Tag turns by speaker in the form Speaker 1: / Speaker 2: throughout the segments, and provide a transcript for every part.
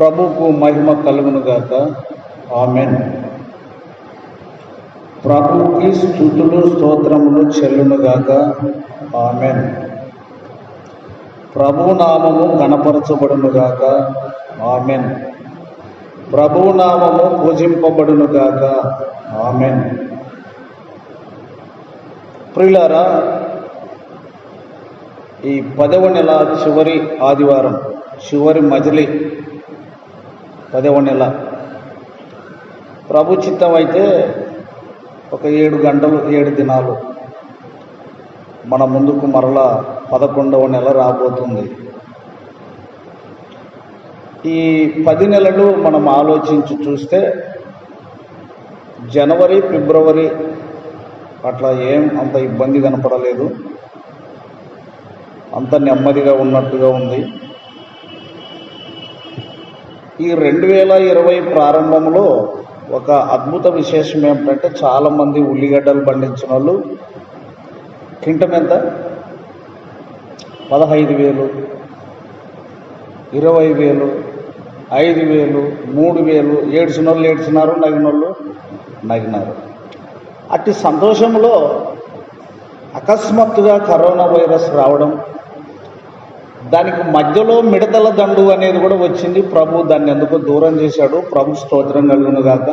Speaker 1: ప్రభుకు మహిమ కలుగునుగాక. ఆమెన్. ప్రభుకి స్తుతులు స్తోత్రములు చెల్లునుగాక. ఆమెన్. ప్రభు నామము గణపరచబడునుగాక. ఆమెన్. ప్రభు నామము పూజింపబడునుగాక. ఆమెన్. ప్రియులారా, ఈ 10వ నెల చివరి ఆదివారం, చివరి మజిలీ 10వ నెల, ప్రభు చిత్తం అయితే ఒక 7 గంటలు 7 దినాలు మన ముందుకు మరలా 11వ నెల రాబోతుంది. ఈ 10 నెలలు మనం ఆలోచించి చూస్తే జనవరి, ఫిబ్రవరి అట్లా ఏం అంత ఇబ్బంది కనపడలేదు, అంత నెమ్మదిగా ఉన్నట్టుగా ఉంది. ఈ 2020 ప్రారంభంలో ఒక అద్భుత విశేషం ఏమిటంటే, చాలామంది ఉల్లిగడ్డలు పండించిన వాళ్ళు క్వింటం ఎంత 15,000, 20,000, 5,000, 3,000, ఏడ్చిన వాళ్ళు ఏడ్చినారు, నగిన వాళ్ళు నగినారు. అట్టి సంతోషంలో అకస్మాత్తుగా కరోనా వైరస్ రావడం, దానికి మధ్యలో మిడతల దండు అనేది కూడా వచ్చింది. ప్రభు దాన్ని ఎందుకో దూరం చేశాడు. ప్రభు స్తోత్రం కలుగునుగాక.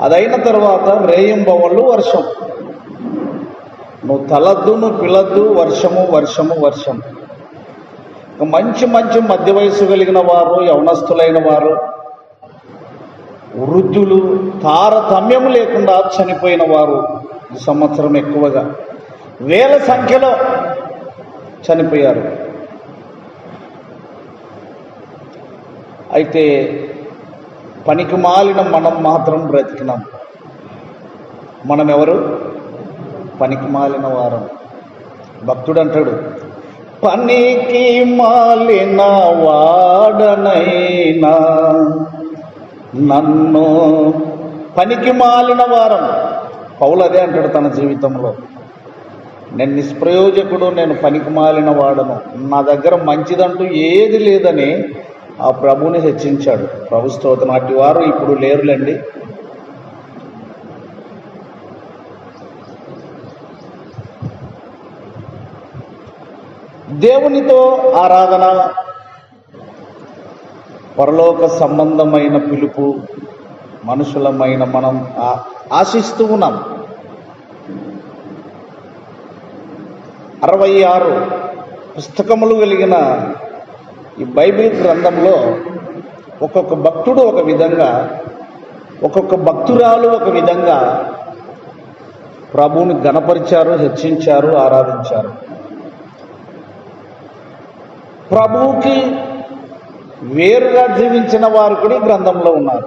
Speaker 1: అదైన తర్వాత రేయింబవళ్ళు వర్షం, నువ్వు తలద్దు, నువ్వు పిలద్దు, వర్షము వర్షము వర్షం. మంచి మంచి మధ్య వయసు కలిగిన వారు, యవనస్తులైన వారు, వృద్ధులు, తారతమ్యం లేకుండా చనిపోయిన వారు ఈ సంవత్సరం ఎక్కువగా వేల సంఖ్యలో చనిపోయారు. అయితే పనికి మాలిన మనం మాత్రం బ్రతికినాం. మనం ఎవరు? పనికి మాలిన వారం. భక్తుడు అంటాడు, పనికి మాలిన వాడనైనా నన్ను. పనికి మాలిన వారం. పౌలు అదే అంటాడు తన జీవితంలో, నేను నిష్ప్రయోజకుడు, నేను పనికి మాలిన వాడను, నా దగ్గర మంచిదంటూ ఏది లేదని ఆ ప్రభుని హెచ్చించాడు. ప్రభు స్తోత్రం. అట్టి వారు ఇప్పుడు లేరులేండి. దేవునితో ఆరాధన, పరలోక సంబంధమైన పిలుపు మనుషులమైన మనం ఆశిస్తూ ఉన్నాం. 66 పుస్తకములు కలిగిన ఈ బైబిల్ గ్రంథంలో ఒక్కొక్క భక్తుడు ఒక విధంగా, ఒక్కొక్క భక్తురాలు ఒక విధంగా ప్రభువుని గణపరిచారు, హెచ్చించారు, ఆరాధించారు. ప్రభువుకి వేరుగా జీవించిన వారు కూడా ఈ గ్రంథంలో ఉన్నారు.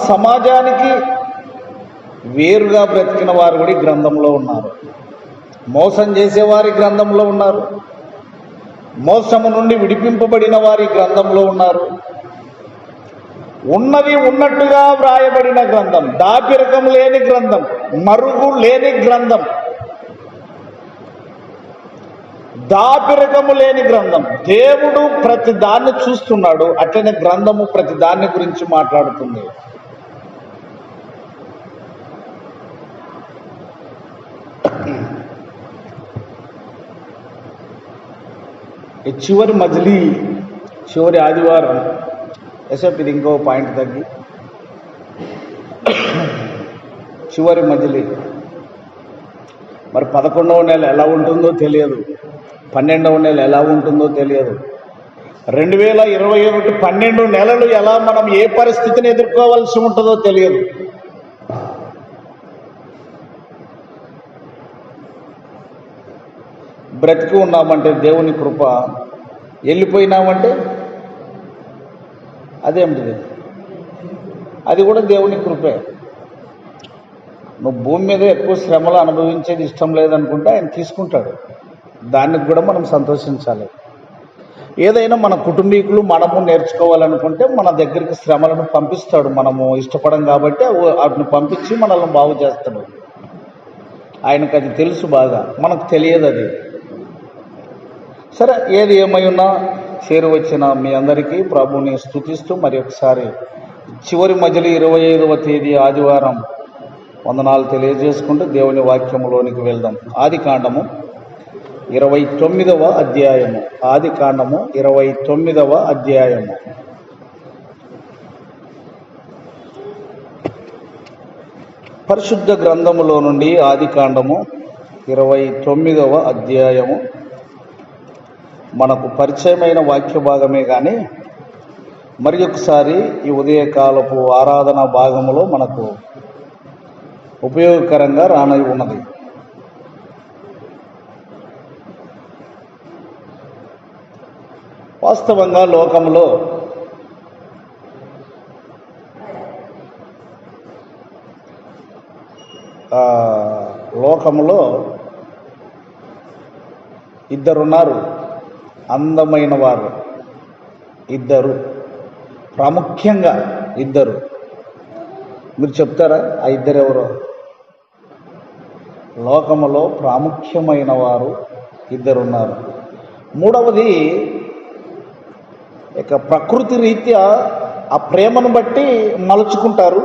Speaker 1: సమాజానికి వేరుగా బ్రతికిన వారు కూడా ఈ గ్రంథంలో ఉన్నారు. మోసం చేసేవారి గ్రంథంలో ఉన్నారు. మోసము నుండి విడిపింపబడిన వారి గ్రంథంలో ఉన్నారు. ఉన్నది ఉన్నట్టుగా వ్రాయబడిన గ్రంథం, దాపిరకం లేని గ్రంథం, మరుగు లేని గ్రంథం, దాపిరకము లేని గ్రంథం. దేవుడు ప్రతి దాన్ని చూస్తున్నాడు, అట్లనే గ్రంథము ప్రతి దాన్ని గురించి మాట్లాడుతుంది. ఈ చివరి మజిలీ, చివరి ఆదివారం ఎసెప్ట్ ఇది ఇంకో పాయింట్ తగ్గి, చివరి మజిలీ మరి 11వ నెల ఎలా ఉంటుందో తెలియదు, 12వ నెల ఎలా ఉంటుందో తెలియదు. 2021 12 నెలలు ఎలా మనం ఏ పరిస్థితిని ఎదుర్కోవాల్సి ఉంటుందో తెలియదు. బ్రతికి ఉన్నామంటే దేవుని కృప, వెళ్ళిపోయినామంటే అదేమిటిది, అది కూడా దేవుని కృపే. నువ్వు భూమి మీద ఎక్కువ శ్రమలు అనుభవించేది ఇష్టం లేదనుకుంటే ఆయన తీసుకుంటాడు, దానికి కూడా మనం సంతోషించాలి. ఏదైనా మన కుటుంబీకులు మనము నేర్చుకోవాలనుకుంటే మన దగ్గరికి శ్రమలను పంపిస్తాడు. మనము ఇష్టపడం కాబట్టి వాటిని పంపించి మనల్ని బాగు చేస్తాడు. ఆయనకు అది తెలుసు బాగా, మనకు తెలియదు అది. సరే, ఏది ఏమై ఉన్నా చేరి వచ్చిన మీ అందరికీ ప్రభుని స్తుతిస్తూ మరి ఒకసారి చివరి మధ్యలో 25వ తేదీ ఆదివారం వందనాలు తెలియజేసుకుంటూ దేవుని వాక్యములోనికి వెళ్దాం. ఆదికాండము 29వ అధ్యాయము. ఆదికాండము 29వ అధ్యాయము. పరిశుద్ధ గ్రంథములో నుండి ఆదికాండము 29వ అధ్యాయము. మనకు పరిచయమైన వాక్య భాగమే కానీ మరి ఒకసారి ఈ ఉదయకాలపు ఆరాధన భాగములో మనకు ఉపయోగకరంగా రానై ఉన్నది. వాస్తవంగా లోకములో ఇద్దరున్నారు, అందమైన వారు ఇద్దరు, ప్రాముఖ్యంగా ఇద్దరు. మీరు చెప్తారా ఆ ఇద్దరు ఎవరో? లోకములో ప్రాముఖ్యమైన వారు ఇద్దరున్నారు. మూడవది ఇక ప్రకృతి రీత్యా ఆ ప్రేమను బట్టి మలుచుకుంటారు.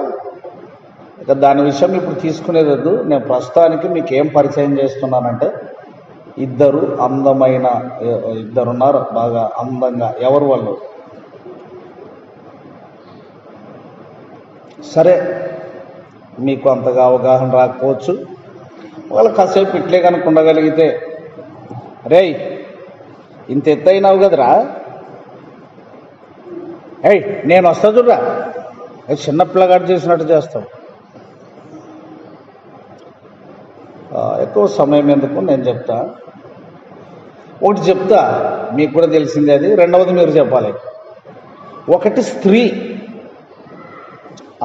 Speaker 1: ఇక దాని విషయం ఇప్పుడు తీసుకునేది వద్దు. నేను ప్రస్తుతానికి మీకు ఏం పరిచయం చేస్తున్నానంటే ఇద్దరున్నారు బాగా అందంగా. ఎవరు వాళ్ళు? సరే, మీకు అంతగా అవగాహన రాకపోవచ్చు. వాళ్ళు కాసేపు ఇట్లే కనుక ఉండగలిగితే, రేయ్ ఇంత ఎత్తైనావు కదరా, ఏయ్ నేను వస్తా చూడరా, చిన్న పిల్లగాడు చేసినట్టు చేస్తావు. ఎక్కువ సమయం ఎందుకు, నేను చెప్తా. ఒకటి చెప్తా, మీకు కూడా తెలిసిందే అది. రెండవది మీరు చెప్పాలి. ఒకటి స్త్రీ,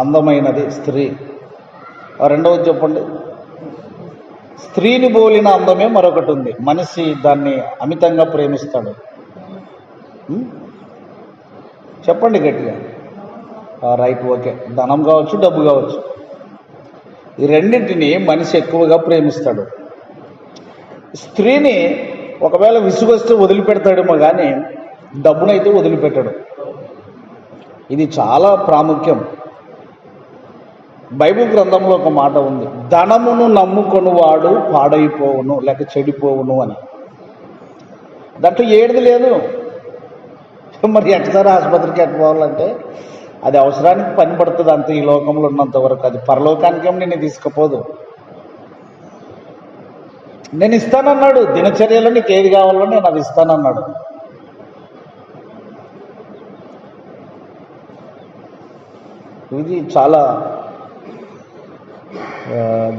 Speaker 1: అందమైనది స్త్రీ. రెండవది చెప్పండి. స్త్రీని పోలిన అందమే మరొకటి ఉంది. మనిషి దాన్ని అమితంగా ప్రేమిస్తాడు. చెప్పండి గట్టిగా. Right, okay. ధనం కావచ్చు, డబ్బు కావచ్చు, ఈ రెండింటిని మనిషి ఎక్కువగా ప్రేమిస్తాడు. స్త్రీని ఒకవేళ విసుగొస్తే వదిలిపెడతాడేమో కానీ డబ్బునైతే వదిలిపెట్టాడు. ఇది చాలా ప్రాముఖ్యం. బైబిల్ గ్రంథంలో ఒక మాట ఉంది, ధనమును నమ్ముకొనివాడు పాడైపోవును లేక చెడిపోవును అని. దాంట్లో ఏడిది లేదు. మరి ఎట్టారా ఆసుపత్రికి ఎట్టుకోవాలంటే అది అవసరానికి పని పడుతుంది అంతే. ఈ లోకంలో ఉన్నంత వరకు అది పరలోకానికేమో నేను తీసుకుపోదు. నేను ఇస్తానన్నాడు, దినచర్యలో నీకు ఏది కావాలో నేను అది ఇస్తానన్నాడు. ఇది చాలా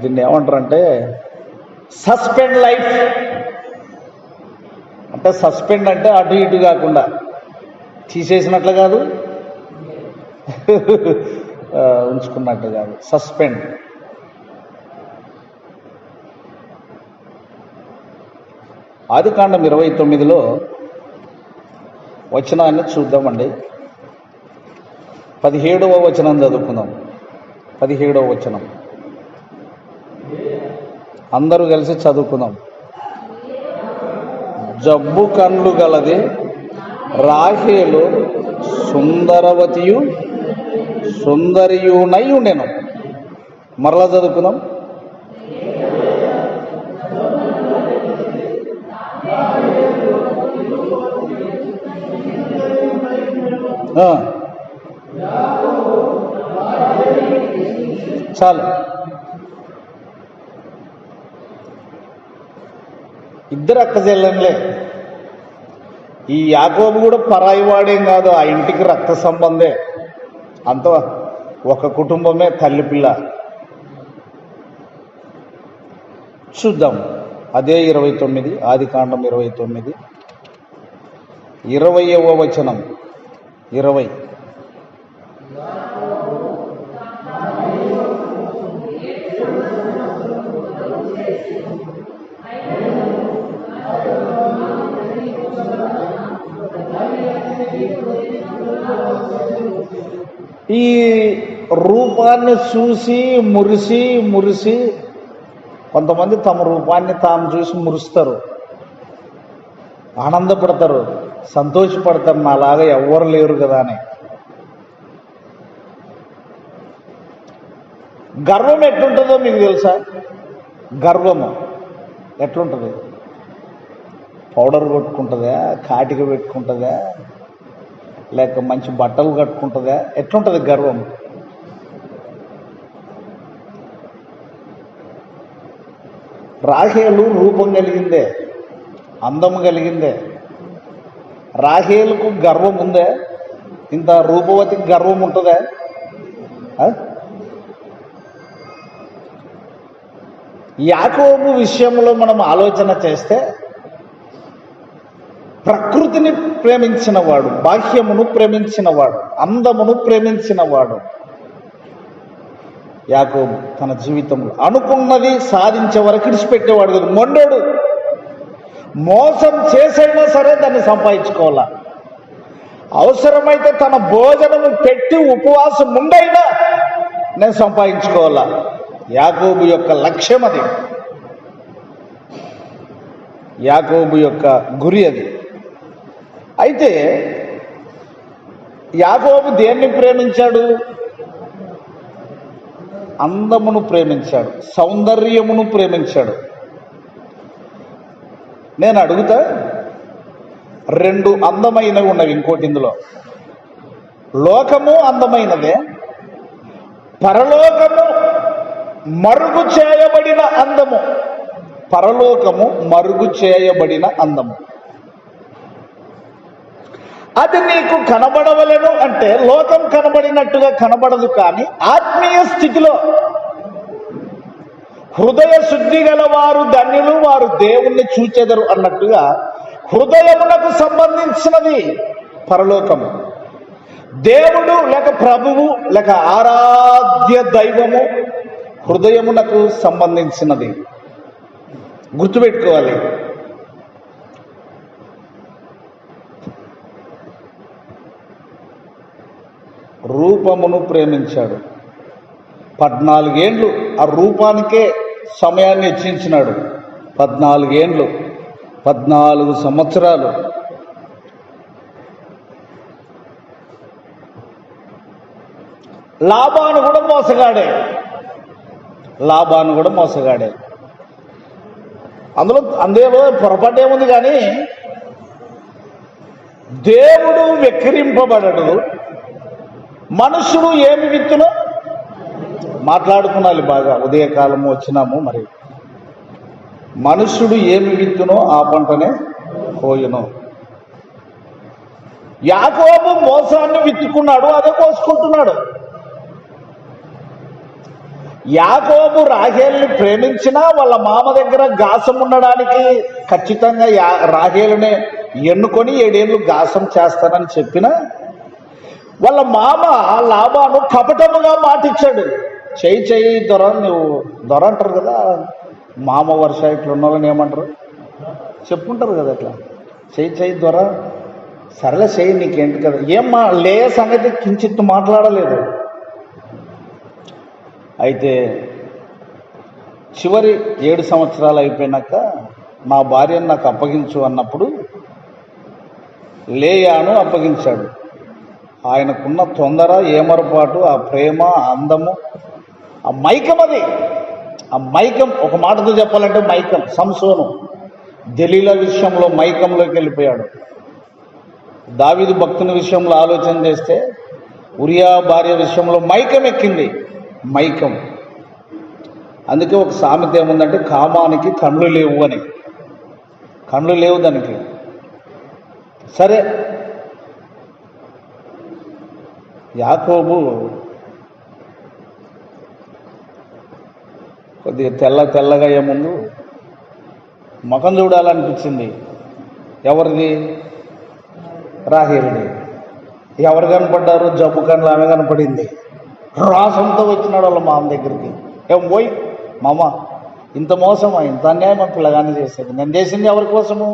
Speaker 1: దీన్ని ఏమంటారంటే సస్పెండ్ లైఫ్ అంటే, సస్పెండ్ అంటే అటు ఇటు కాకుండా తీసేసినట్లు కాదు, ఉంచుకున్నట్టు కాదు, సస్పెండ్. ఆదికాండం 29లో వచనాన్ని చూద్దామండి. 17వ వచనం చదువుకుందాం. 17వ వచనం అందరూ కలిసి చదువుకుందాం. జబ్బు కండ్లు గలది రాహేలు సుందరవతియు సుందరియునై ఉండెను. మరలా చదువుకుందాం. చాలు. ఇద్దరు అక్క చెల్లెంలే. ఈ యాకోబు కూడా పరాయి వాడేం కాదు, ఆ ఇంటికి రక్త సంబంధే. అంత ఒక కుటుంబమే, తల్లి పిల్ల. చూద్దాం. అదే 29, ఆదికాండం 29, 20వ వచనం. 20 ఈ రూపాన్ని చూసి మురిసి కొంతమంది తమ రూపాన్ని తాము చూసి మురుస్తారు, ఆనందపడతారు, సంతోషపడతారు, నాలాగా ఎవ్వరు లేరు కదా అని. గర్వం ఎట్లుంటుందో మీకు తెలుసా? గర్వము ఎట్లుంటుంది? పౌడర్ కొట్టుకుంటుందా, కాటిక పెట్టుకుంటుందా, లేక మంచి బట్టలు కట్టుకుంటుందా? ఎట్లుంటుంది గర్వం? రాహేలు రూపం కలిగిందే, అందము కలిగిందే. రాహేలుకు గర్వం ఉందే? ఇంత రూపవతికి గర్వం ఉంటుందా? యాకోబు విషయంలో మనం ఆలోచన చేస్తే, ప్రకృతిని ప్రేమించినవాడు, బాహ్యమును ప్రేమించినవాడు, అందమును ప్రేమించినవాడు యాకోబు తన జీవితంలో అనుకున్నది సాధించే వరకు ఇడిచిపెట్టేవాడు కదా. మొండోడు, మోసం చేసైనా సరే దాన్ని సంపాదించుకోవాలా. అవసరమైతే తన భోజనము పెట్టి ఉపవాసం ఉండైనా నేను సంపాదించుకోవాలా. యాకోబు యొక్క లక్ష్యం అది, యాకోబు యొక్క గురి అది. అయితే యాకోబు దేన్ని ప్రేమించాడు? అందమును ప్రేమించాడు, సౌందర్యమును ప్రేమించాడు. నేను అడుగుతా, రెండు అందమైనవి ఉన్నవి ఇంకోటి ఇందులో. లోకము అందమైనదే, పరలోకము మరుగు చేయబడిన అందము. పరలోకము మరుగు చేయబడిన అందము. అది నీకు కనబడవలెను అంటే లోకం కనబడినట్టుగా కనబడదు, కానీ ఆత్మీయ స్థితిలో హృదయ శుద్ధి గల వారు ధన్యులు, వారు దేవుణ్ణి చూచెదరు అన్నట్టుగా హృదయమునకు సంబంధించినది పరలోకము. దేవుడు లేక ప్రభువు లేక ఆరాధ్య దైవము హృదయమునకు సంబంధించినది. గుర్తుపెట్టుకోవాలి. రూపమును ప్రేమించాడు. 14 ఏండ్లు ఆ రూపానికే సమయాన్ని హెచ్చించినాడు. 14 ఏండ్లు, 14 సంవత్సరాలు. లాబాను కూడా మోసగాడే, లాబాను కూడా మోసగాడే. అందులో పొరపాటు ఏముంది? కానీ దేవుడు వెక్కిరింపబడడు, మనుషుడు ఏమి విత్తునో మాట్లాడుకున్నాలి బాగా. ఉదయకాలము వచ్చినాము. మరి మనుష్యుడు ఏమి విత్తునో ఆ పంటనే కోయును. యాకోబు మోసాన్ని విత్తుకున్నాడు, అదే కోసుకుంటున్నాడు. యాకోబు రాహేలుని ప్రేమించినా వాళ్ళ మామ దగ్గర గాసం ఉండడానికి ఖచ్చితంగా రాహేలునే ఎన్నుకొని 7 ఏళ్ళు గాసం చేస్తానని చెప్పిన వాళ్ళ మామ లాబాను కపటముగా మాటిచ్చాడు. చెయ్యి దొర, నువ్వు దొర అంటారు కదా, మామ వర్ష ఇట్లా ఉన్న వాళ్ళని ఏమంటారు చెప్పుకుంటారు కదా, అట్లా చెయ్యి దొర, సరేలే చెయ్యి నీకేంటి కదా, ఏమ్మా లే సంగతి కించిత్తు మాట్లాడలేదు. అయితే చివరి 7 సంవత్సరాలు అయిపోయినాక నా భార్యను నాకు అప్పగించు అన్నప్పుడు లేయాను అప్పగించాడు. ఆయనకున్న తొందర, ఏమరపాటు, ఆ ప్రేమ, అందము, ఆ మైకం, అది ఆ మైకం. ఒక మాటతో చెప్పాలంటే మైకం. సంసోను దెలీలా విషయంలో మైకంలోకి వెళ్ళిపోయాడు. దావీదు భక్తుని విషయంలో ఆలోచన చేస్తే ఉరియా భార్య విషయంలో మైకం ఎక్కింది. మైకం. అందుకే ఒక సామెత ఏముందంటే, కామానికి కళ్ళు లేవు అని. కళ్ళు లేవు దానికి. సరే, యాకోబు కొద్దిగా తెల్లగా అయ్యే ముందు ముఖం చూడాలనిపించింది. ఎవరిది? రాహేలుడి. ఎవరు కనపడ్డారు? జబ్బు కళ్ళు ఆమె కనపడింది. రాసంతో వచ్చినాడు వాళ్ళ మామ దగ్గరికి. ఏం పోయి, మామ ఇంత మోసమా, ఇంత అన్యాయం ఆ పిల్లగానే చేసేది, నేను చేసింది ఎవరి కోసము,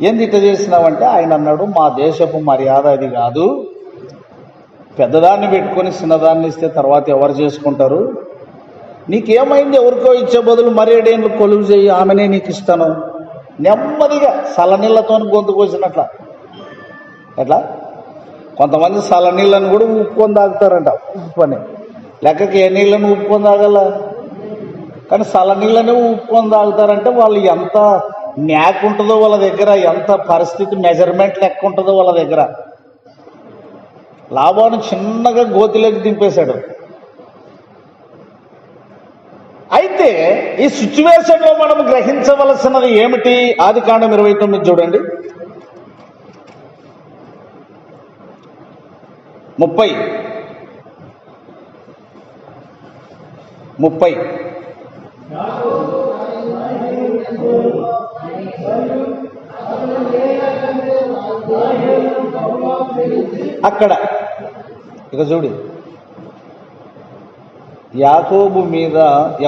Speaker 1: ఏంది ఇట్లా చేసినావంటే ఆయన అన్నాడు, మా దేశపు మర్యాద అది కాదు, పెద్దదాన్ని పెట్టుకొని చిన్నదాన్ని ఇస్తే తర్వాత ఎవరు చేసుకుంటారు, నీకేమైంది, ఎవరికో ఇచ్చే బదులు మరి 7 ఏళ్ళు కొలువు చేయి, ఆమెనే నీకు ఇస్తాను, నెమ్మదిగా చల్లనీళ్ళతో గొంతు కోసినట్ల. ఎట్లా కొంతమంది చల్లనీళ్ళని కూడా ఉప్పుకొని తాగుతారంట. ఉప్పు అని లెక్కకి ఏ నీళ్ళని ఉప్పుకొని తాగల, కానీ చల్లనీళ్ళని ఉప్పుకొని తాగుతారంటే వాళ్ళు ఎంత న్యాక్ ఉంటుందో వాళ్ళ దగ్గర, ఎంత పరిస్థితి మెజర్మెంట్ లెక్క ఉంటుందో వాళ్ళ దగ్గర. లాభాన్ని చిన్నగా గోతిలోకి దింపేశాడు. అయితే ఈ సిచ్యువేషన్లో మనం గ్రహించవలసినది ఏమిటి? ఆదికాండం 29 చూడండి, 30. అక్కడ ఇక చూడు, యాకోబు మీద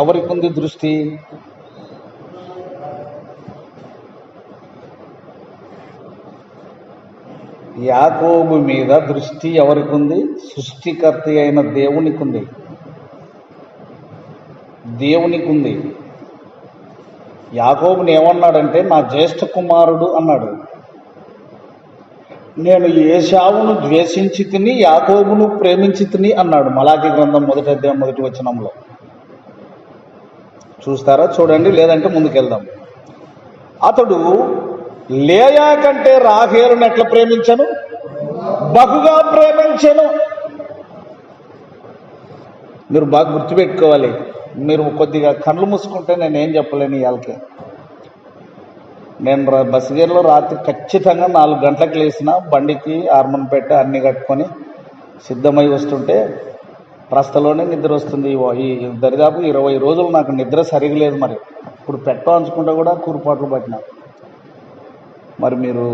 Speaker 1: ఎవరికి ఉంది దృష్టి? యాకోబు మీద దృష్టి ఎవరికి ఉంది? సృష్టికర్త అయిన దేవునికి ఉంది. దేవునికి ఉంది. యాకోబుని ఏమన్నాడంటే నా జ్యేష్ఠ కుమారుడు అన్నాడు. నేను ఏశావును ద్వేషించి తిని యాకోబును ప్రేమించి తిని అన్నాడు. మలాకి గ్రంథం 1వ అధ్యాయం 1వ వచనంలో చూస్తారా? చూడండి, లేదంటే ముందుకెళ్దాం. అతడు లేయా కంటే రాహేలును ఎట్లా ప్రేమించను? బహుగా ప్రేమించను. మీరు బాగా గుర్తుపెట్టుకోవాలి. మీరు కొద్దిగా కళ్ళు మూసుకుంటే నేనేం చెప్పలేను ఇవాళకి. నేను బస్ గేర్లో రాత్రి ఖచ్చితంగా 4 గంటలకు లేచిన, బండికి హార్మోన్ పెట్టి అన్నీ కట్టుకొని సిద్ధమై వస్తుంటే రస్తలోనే నిద్ర వస్తుంది. ఈ దరిదాపు 20 రోజులు నాకు నిద్ర సరిగలేదు. మరి ఇప్పుడు పెట్టాలనుకుంటే కూడా కూరుపాట్లు పట్టినా. మరి మీరు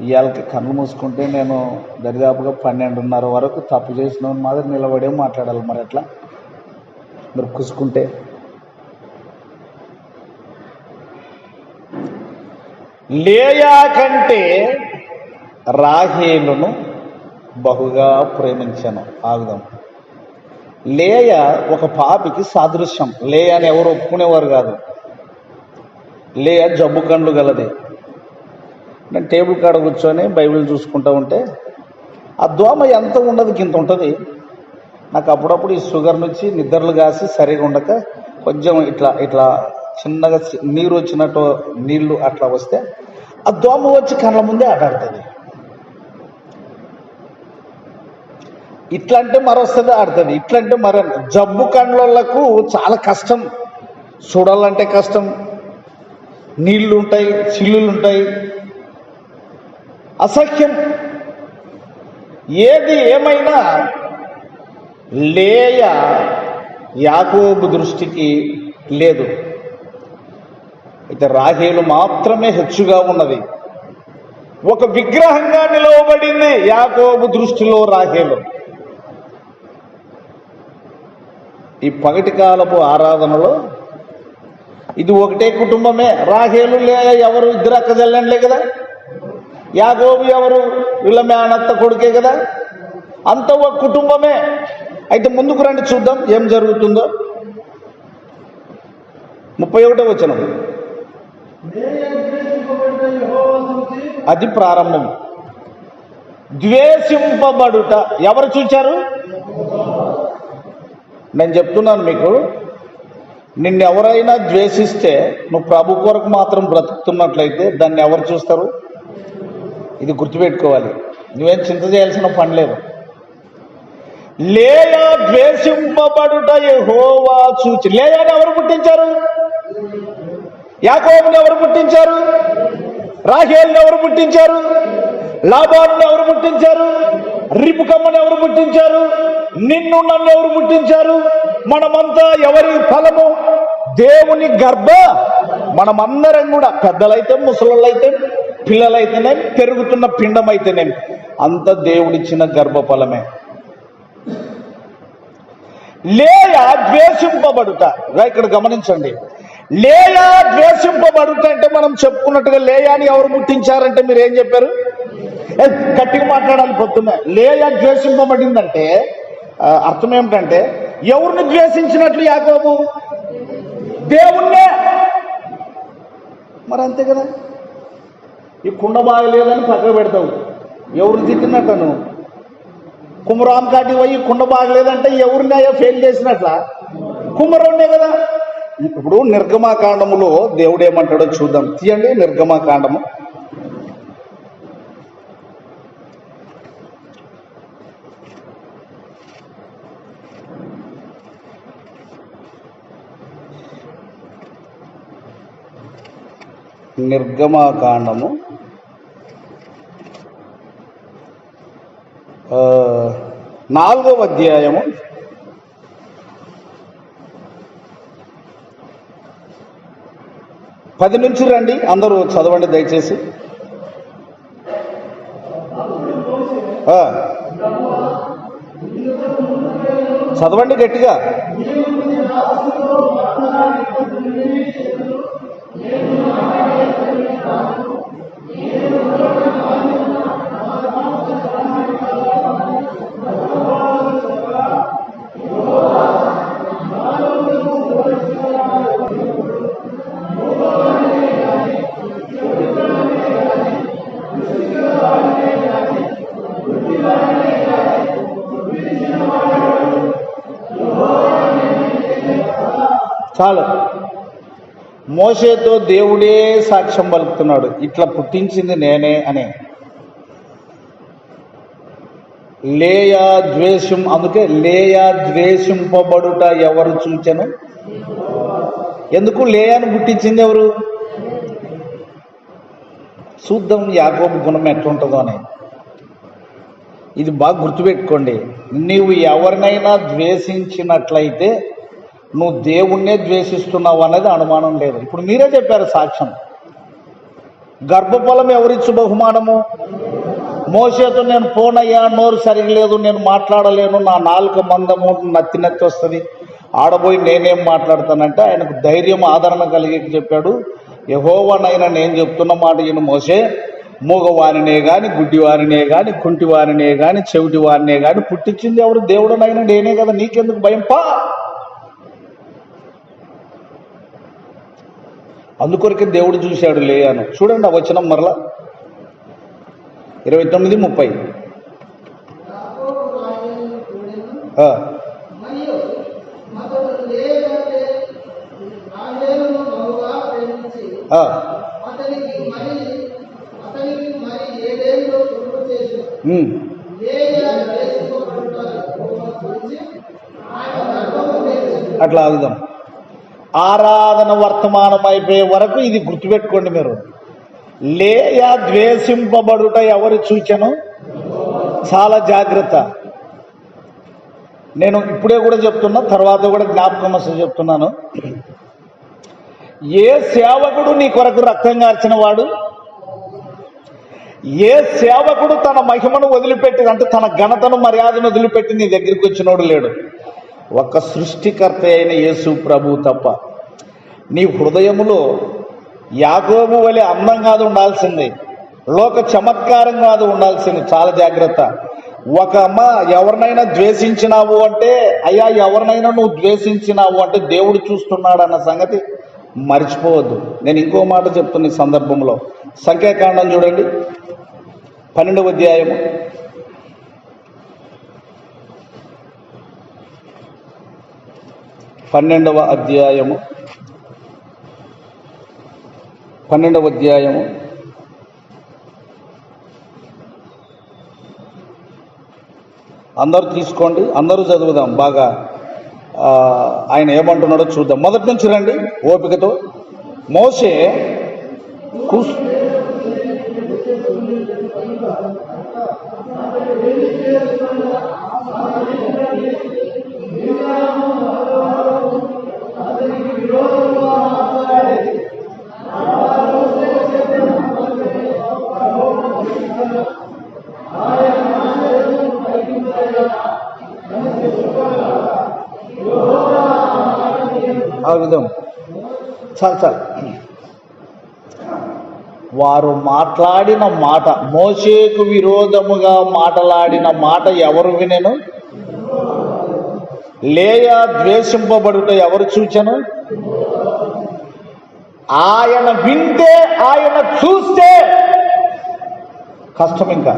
Speaker 1: ఇవాళకి కళ్ళు మూసుకుంటే నేను దరిదాపుగా 12:30 వరకు తప్పు చేసిన మాదిరి నిలబడే మాట్లాడాలి. మరి ఎట్లా మీరు కూసుకుంటే? లేయా కంటే రాహేలును బహుగా ప్రేమించాను. ఆగుదాం. లేయా ఒక పాపికి సాదృశ్యం. లేయాని ఎవరు ఒప్పుకునేవారు కాదు. లేయా జబ్బు కండ్లు గలది. నేను టేబుల్ కాడ కూర్చొని బైబిల్ చూసుకుంటూ ఉంటే ఆ దోమ ఎంత ఉండదు, ఇంత ఉంటుంది. నాకు అప్పుడప్పుడు ఈ షుగర్ నుంచి నిద్రలు కాసి సరిగా ఉండక కొంచెం ఇట్లా ఇట్లా చిన్నగా నీరు వచ్చినట్టు నీళ్లు అట్లా వస్తే ఆ దోమ వచ్చి కళ్ళ ముందే ఆటాడుతుంది. ఇట్లా అంటే మరొస్తుంది, ఆడుతుంది. ఇట్లా అంటే మరో జబ్బు కండ్లకు చాలా కష్టం. చూడాలంటే కష్టం. నీళ్లు ఉంటాయి, చిల్లులు ఉంటాయి, అసహ్యం. ఏది ఏమైనా లేయా యాకోబు దృష్టికి లేదు. అయితే రాహేలు మాత్రమే హెచ్చుగా ఉన్నది. ఒక విగ్రహంగా నిలవబడింది యాకోబు దృష్టిలో రాహేలు. ఈ పగటి కాలపు ఆరాధనలో ఇది ఒకటే కుటుంబమే. రాహేలు లేయా ఎవరు? ఇద్దరు అక్కజల్లంలే కదా. యాకోబు ఎవరు? వీళ్ళ మేనత్త కొడుకే కదా. అంత ఒక కుటుంబమే. అయితే ముందుకు రండి, చూద్దాం ఏం జరుగుతుందో. 31వ వచనం, అది ప్రారంభం. ద్వేషింపబడుట ఎవరు చూచారు? నేను చెప్తున్నాను మీకు, నిన్నెవరైనా ద్వేషిస్తే నువ్వు ప్రభు కొరకు మాత్రం బ్రతుకుతున్నట్లయితే దాన్ని ఎవరు చూస్తారు? ఇది గుర్తుపెట్టుకోవాలి. నువ్వేం చింత చేయాల్సిన పని లేదు. లేయా ద్వేషింపబడుట యెహోవా చూచి. లేయాని ఎవరు పుట్టించారు? యాకోబుని ఎవరు పుట్టించారు? రాహేలుని ఎవరు పుట్టించారు? లాబానుని ఎవరు పుట్టించారు? రిబుకమ్మని ఎవరు పుట్టించారు? నిన్ను నన్ను ఎవరు పుట్టించారు? మనమంతా ఎవరి ఫలము? దేవుని గర్భ. మనమందరం కూడా పెద్దలైతే, ముసలోళ్ళైతే, పిల్లలైతేనే, పెరుగుతున్న పిండం అయితేనే అంత దేవుడిచ్చిన గర్భఫలమే. లేయా ద్వేషింపబడుట. ఇక్కడ గమనించండి, లేయా ద్వేషింపబడుట అంటే మనం చెప్పుకున్నట్టుగా లేయాని ఎవరు పుట్టించారంటే మీరు ఏం చెప్పారు? గట్టిగా మాట్లాడాలి పొద్దున్నే. లేయా ద్వేషింపబడిందంటే అర్థం ఏమిటంటే ఎవరిని ద్వేషించినట్లు యాకోబు? దేవుణ్ణే. మరి అంతే కదా. ఈ కుండ బాగలేదని పక్కకు పెడతావు, ఎవరు తిట్టినట్ట నువ్వు. కుమ్మరాం కాటికి పోయి కుండ బాగలేదంటే ఎవరిని అయ్యా ఫెయిల్ చేసినట్ల, కుమ్మరుండే కదా. ఇప్పుడు నిర్గమాకాండములో దేవుడు ఏమంటాడో చూద్దాం, తీయండి నిర్గమాకాండము. నిర్గమాకాండము 4వ అధ్యాయము 10 నుంచి రండి, అందరూ చదవండి దయచేసి. చదవండి గట్టిగా. చాలు. మోషేతో దేవుడే సాక్ష్యం పలుకుతున్నాడు, ఇట్లా పుట్టించింది నేనే అని. లేయా ద్వేషం, అందుకే లేయా ద్వేషింపబడుట ఎవరు చూచెను? ఎందుకు లేయాను పుట్టించింది ఎవరు? చూద్దాం యాకోబు గుణం ఎట్లుంటుందో అని. ఇది బాగా గుర్తుపెట్టుకోండి. నీవు ఎవరినైనా ద్వేషించినట్లయితే నువ్వు దేవుణ్ణే ద్వేషిస్తున్నావు అనేది అనుమానం లేదు. ఇప్పుడు మీరే చెప్పారు సాక్ష్యం. గర్భఫలం ఎవరిచ్చు బహుమానము? మోషేతో నేను పోనయ్యా, నోరు సరిగలేదు, నేను మాట్లాడలేను, నా నాలుక మందము, నత్తి వస్తుంది, ఆడబోయి నేనేం మాట్లాడతానంటే ఆయనకు ధైర్యం ఆదరణ కలిగి చెప్పాడు, యెహోవానైనా నేను చెప్తున్న మాట ఈయన మోషే, మూగవారినే కానీ, గుడ్డివారినే కానీ, కుంటివారినే కానీ, చెవిటి వారినే కానీ పుట్టించింది ఎవరు? దేవుడనైనా నేనే కదా, నీకెందుకు భయం? పా. అందుకొరకే దేవుడు చూశాడు లేయాను. చూడండి ఆ వచనం మరలా 29:30. అట్లా ఆగుదాం. ఆరాధన వర్తమానం అయిపోయే వరకు ఇది గుర్తుపెట్టుకోండి మీరు. లేయా ద్వేషింపబడుట ఎవరు చూచెను? చాలా జాగ్రత్త. నేను ఇప్పుడే కూడా చెప్తున్నా, తర్వాత కూడా జ్ఞాపకం వస్తే చెప్తున్నాను. ఏ సేవకుడు నీ కొరకు రక్తం కార్చిన వాడు, ఏ సేవకుడు తన మహిమను వదిలిపెట్టి, అంటే తన ఘనతను మర్యాదను వదిలిపెట్టి నీ దగ్గరికి వచ్చినోడు లేడు. ఒక సృష్టికర్త అయిన యేసు ప్రభు తప్ప. నీ హృదయములో యాకోబు వలె అందం కాదు ఉండాల్సింది, లోక చమత్కారం కాదు ఉండాల్సింది. చాలా జాగ్రత్త. ఒక అమ్మ ఎవరినైనా ద్వేషించినావు అంటే, అయ్యా ఎవరినైనా నువ్వు ద్వేషించినావు అంటే దేవుడు చూస్తున్నాడు అన్న సంగతి మర్చిపోవద్దు. నేను ఇంకో మాట చెప్తున్న ఈ సందర్భంలో, సంఖ్యాకాండం చూడండి 12వ అధ్యాయము. పన్నెండవ అధ్యాయము అందరూ తీసుకోండి, అందరూ చదువుదాం బాగా. ఆయన ఏమంటున్నాడో చూద్దాం. మొదటి నుంచి రండి ఓపికతో. మోషే ఆగుదాం. చాలు. వారు మాట్లాడిన మాట, మోషేకు విరోధముగా మాట్లాడిన మాట ఎవరు వినెను? లేయా ద్వేషింపబడుట ఎవరు చూచెను? ఆయన వింటే, ఆయన చూస్తే కష్టం. ఇంకా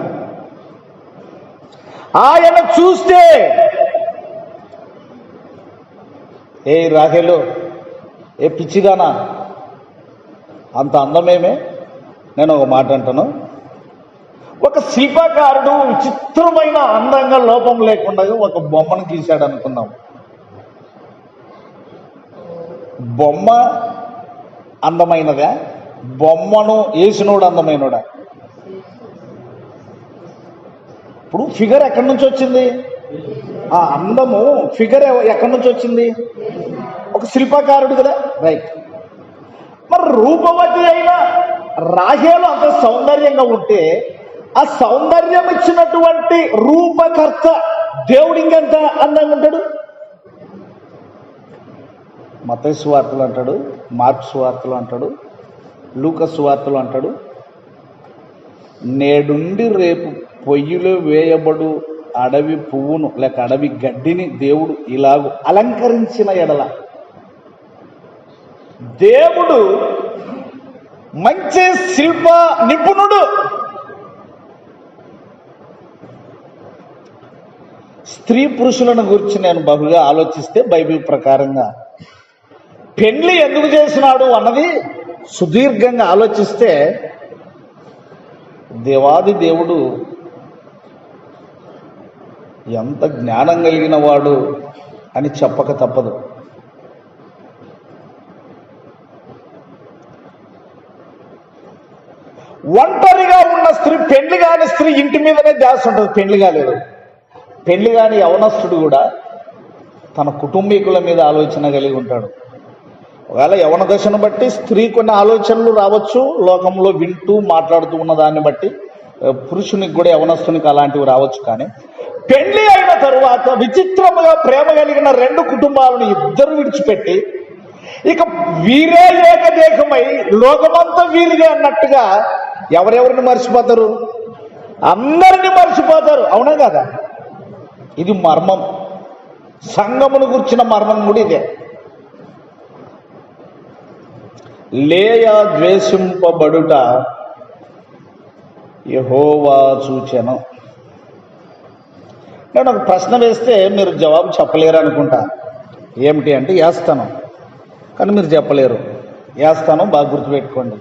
Speaker 1: ఆయన చూస్తే, ఏ రాహేలు, ఏ పిచ్చిదానా, అంత అందమేమే. నేను ఒక మాట అంటాను, ఒక శిల్పకారుడు విచిత్రమైన అందంగా లోపం లేకుండా ఒక బొమ్మను గీశాడు అనుకున్నాం. బొమ్మ అందమైనదా? బొమ్మను వేసినోడు అందమైనోడా? ఇప్పుడు ఫిగర్ ఎక్కడి నుంచి వచ్చింది? ఆ అందము ఫిగర్ ఎక్కడి నుంచి వచ్చింది? ఒక శిల్పకారుడు కదా, రైట్. మరి రూపవతి అయిన రాహేలు అంత సౌందర్యంగా ఉంటే, ఆ సౌందర్యం ఇచ్చినటువంటి రూపకర్త దేవుడు ఇంకెంత అందంగా ఉంటాడు? మత్తయి సువార్తలు అంటాడు, మార్కు సువార్తలు అంటాడు, లూకా సువార్తలు అంటాడు, నేడుండి రేపు పొయ్యిలో వేయబడు అడవి పువ్వును లేక అడవి గడ్డిని దేవుడు ఇలాగూ అలంకరించిన ఎడల, దేవుడు మంచి శిల్ప నిపుణుడు. స్త్రీ పురుషులను గురించి నేను బహుగా ఆలోచిస్తే, బైబిల్ ప్రకారంగా పెండ్లి ఎందుకు చేసినాడు అన్నది సుదీర్ఘంగా ఆలోచిస్తే, దేవాది దేవుడు ఎంత జ్ఞానం కలిగిన వాడు అని చెప్పక తప్పదు. ఒంటరిగా ఉన్న స్త్రీ, పెళ్లి కాని స్త్రీ ఇంటి మీదనే ధ్యాస ఉంటుంది. పెళ్లి కాలేదు, పెళ్లి కాని యవనస్తుడు కూడా తన కుటుంబీకుల మీద ఆలోచన కలిగి ఉంటాడు. ఒకవేళ యవన దశను బట్టి స్త్రీ కొన్ని ఆలోచనలు రావచ్చు, లోకంలో వింటూ మాట్లాడుతూ ఉన్న దాన్ని బట్టి పురుషునికి కూడా, యవనస్తునికి అలాంటివి రావచ్చు. కానీ పెళ్లి అయిన తరువాత విచిత్రముగా ప్రేమ కలిగిన రెండు కుటుంబాలను ఇద్దరు విడిచిపెట్టి, ఇక వీరే ఏకదేహమై లోకమంతా వీరిదే అన్నట్టుగా ఎవరెవరిని మర్చిపోతారు? అందరిని మర్చిపోతారు. అవునా కదా? ఇది మర్మం. సంఘమును గుర్చిన మర్మం కూడా ఇదే. లేయా ద్వేషింపబడుట యెహోవా చూచెను. నేను ఒక ప్రశ్న వేస్తే మీరు జవాబు చెప్పలేరు అనుకుంటా. ఏమిటి అంటే, వేస్తాను కానీ మీరు చెప్పలేరు. వేస్తాను, బాగా గుర్తుపెట్టుకోండి.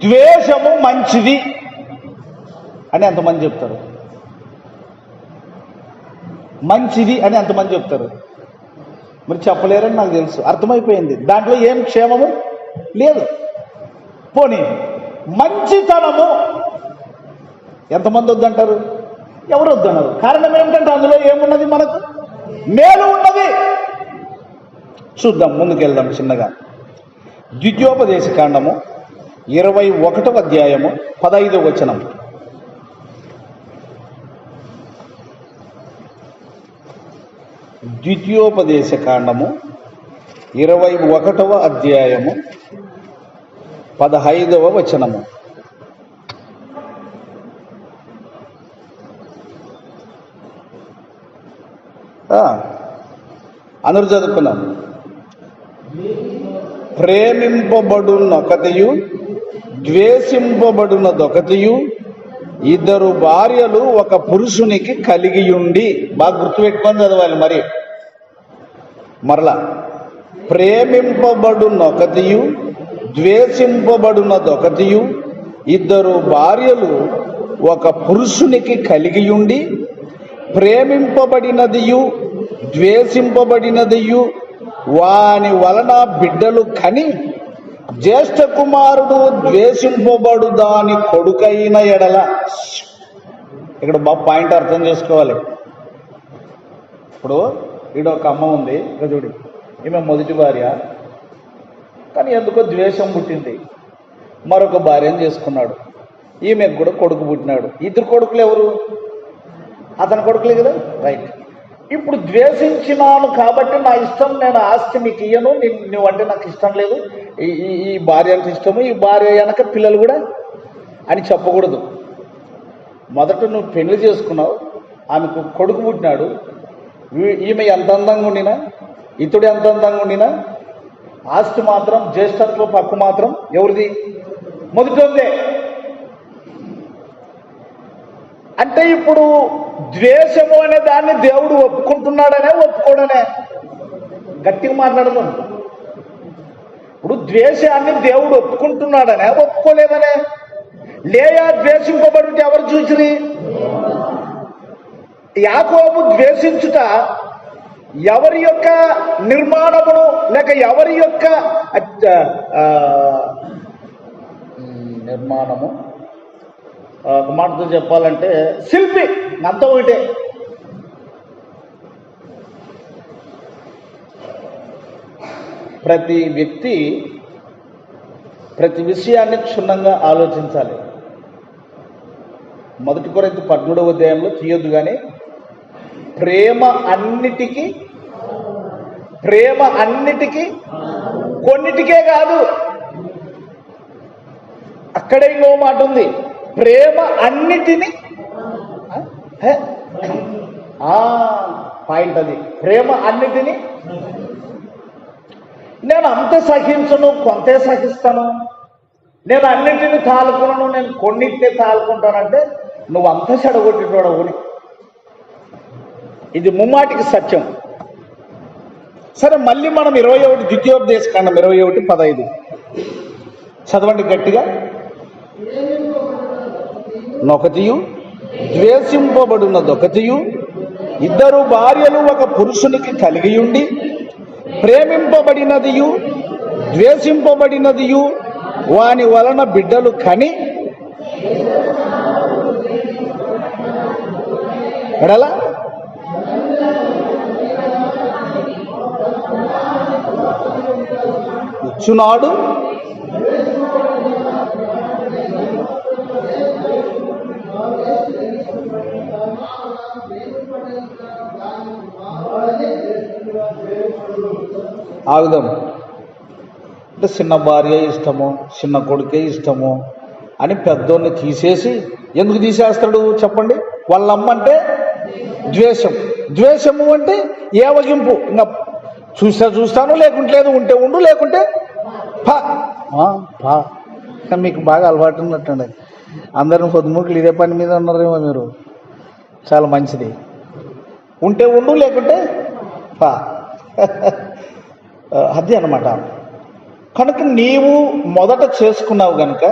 Speaker 1: ద్వేషము మంచిది అని ఎంతమంది చెప్తారు? మంచిది అని ఎంతమంది చెప్తారు? మీరు చెప్పలేరని నాకు తెలుసు, అర్థమైపోయింది. దాంట్లో ఏం క్షేమము లేదు. పోనీ మంచితనము ఎంతమంది వద్దంటారు? ఎవరు వద్దన్నారు? కారణం ఏమిటంటే అందులో ఏమున్నది? మనకు మేలు ఉన్నది. చూద్దాం, ముందుకెళ్దాం చిన్నగా. ద్వితీయోపదేశ కాండము 21వ అధ్యాయము 15వ వచనం. ద్వితీయోపదేశ కాండము 21వ అధ్యాయము 15వ వచనము. అందరూ చదువుకున్నాం. ప్రేమింపబడునొకతియు ద్వేషింపబడునదొకతియు ఇద్దరు భార్యలు ఒక పురుషునికి కలిగియుండి. బాగా గుర్తుపెట్టుకొని చదవాలి. మరలా, ప్రేమింపబడునొకతియు ద్వేషింపబడునదొకతియు ఇద్దరు భార్యలు ఒక పురుషునికి కలిగియుండి, ప్రేమింపబడినదియు ద్వేషింపబడినదియు వాని వలన బిడ్డలు కని, జ్యేష్ఠ కుమారుడు ద్వేషింపబడు దాని కొడుకైన ఎడల. ఇక్కడ బాగా పాయింట్ అర్థం చేసుకోవాలి. ఇప్పుడు ఈడొక అమ్మ ఉంది, ఇక చూడు, ఈమె మొదటి భార్య, కానీ ఎందుకో ద్వేషం పుట్టింది. మరొక భార్యను చేసుకున్నాడు, ఈమెకు కూడా కొడుకు పుట్టినాడు. ఇద్దరు కొడుకులు ఎవరు? అతని కొడుకులే కదా, రైట్. ఇప్పుడు ద్వేషించినాను కాబట్టి నా ఇష్టం, నేను ఆస్తి మీకు ఇయ్యను, నువ్వంటే నాకు ఇష్టం లేదు, ఈ భార్య అంటే ఇష్టము, ఈ భార్య వెనక పిల్లలు కూడా అని చెప్పకూడదు. మొదట నువ్వు పెళ్లి చేసుకున్నావు, ఆమెకు కొడుకు పుట్టినాడు. ఈమె ఎంత అందంగా ఉండినా, ఇతడు ఎంత అందంగా ఉండినా ఆస్తి మాత్రం జ్యేష్ఠత్వ హక్కు మాత్రం ఎవరిది? మొదటిదే. అంటే ఇప్పుడు ద్వేషము అనే దాన్ని దేవుడు ఒప్పుకుంటున్నాడనే ఒప్పుకోడనే? గట్టిగా మాట్లాడదాం. ఇప్పుడు ద్వేషాన్ని దేవుడు ఒప్పుకుంటున్నాడనే ఒప్పుకోలేదనే? లేయా ద్వేషింపబడి ఎవరు చూసిరి? యాకోబు ద్వేషించుట ఎవరి యొక్క నిర్మాణమును లేక ఎవరి యొక్క నిర్మాణము, ఒక మాటతో చెప్పాలంటే శిల్పి, అంత ఒకటే. ప్రతి వ్యక్తి ప్రతి విషయాన్ని క్షుణ్ణంగా ఆలోచించాలి. 1 కొరింథీ 13వ అధ్యాయంలో తీయొద్దు కానీ ప్రేమ అన్నిటికీ కొన్నిటికే కాదు, అక్కడే ఇంకో మాట ఉంది, ప్రేమ అన్నిటినీ పాయింట్ అది. ప్రేమ అన్నిటినీ, నేను అంత సహించను, కొంతే సహిస్తాను, నేను అన్నింటినీ తాలుకున్నాను, నేను కొన్నిటినే తాలుకుంటానంటే నువ్వు అంత చెడగొట్టేటోడవుని. ఇది ముమ్మాటికి సత్యం. సరే, మళ్ళీ మనం 21 ద్వితీయోపదేశకాండం 21:15 చదవండి గట్టిగా. నొకతియు ద్వేషింపబడినదొకతియు, 2 భార్యలు ఒక పురుషునికి కలిగి ఉండి ప్రేమింపబడినదియు ద్వేషింపబడినదియు వాని వలన బిడ్డలు కని ఎడల ఇచ్చునాడు ఆగుదాం. అంటే చిన్న భార్య ఇష్టము, చిన్న కొడుకే ఇష్టము అని పెద్దోన్ని తీసేసి, ఎందుకు తీసేస్తాడు చెప్పండి? వాళ్ళమ్మంటే ద్వేషం, ద్వేషము అంటే ఏవగింపు. ఇంకా చూస్తాను, లేకుంటే లేదు, ఉంటే ఉండు, లేకుంటే పా. మీకు బాగా అలవాటు ఉన్నట్టండి. అందరిని పొద్దుముకులు ఇదే పని మీద ఉన్నారేమో మీరు. చాలా మంచిది. ఉంటే ఉండు, లేకుంటే పా. అదే అన్నమాట. కనుక నీవు మొదట చేసుకున్నావు కనుక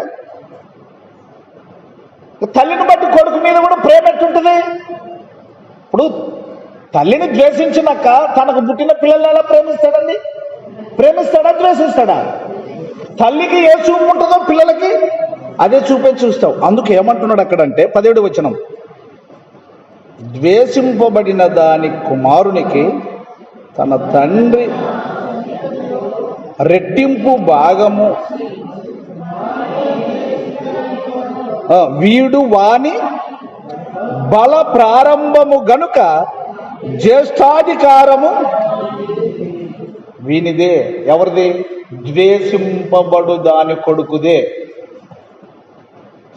Speaker 1: తల్లిని బట్టి కొడుకు మీద కూడా ప్రేమ ఎట్టుంటుంది? ఇప్పుడు తల్లిని ద్వేషించినాక తనకు పుట్టిన పిల్లల్ని ఎలా ప్రేమిస్తాడండి? ప్రేమిస్తాడా, ద్వేషిస్తాడా? తల్లికి ఏ చూపు ఉంటుందో పిల్లలకి అదే చూపే చూస్తావు. అందుకు ఏమంటున్నాడు అక్కడంటే 17వ వచనం, ద్వేషింపబడిన దాని కుమారునికి తన తండ్రి రెట్టింపు భాగము, వీడు వాని బల ప్రారంభము గనుక జ్యేష్ఠాధికారము వీనిదే. ఎవరిది? ద్వేషింపబడు దాని కొడుకుదే.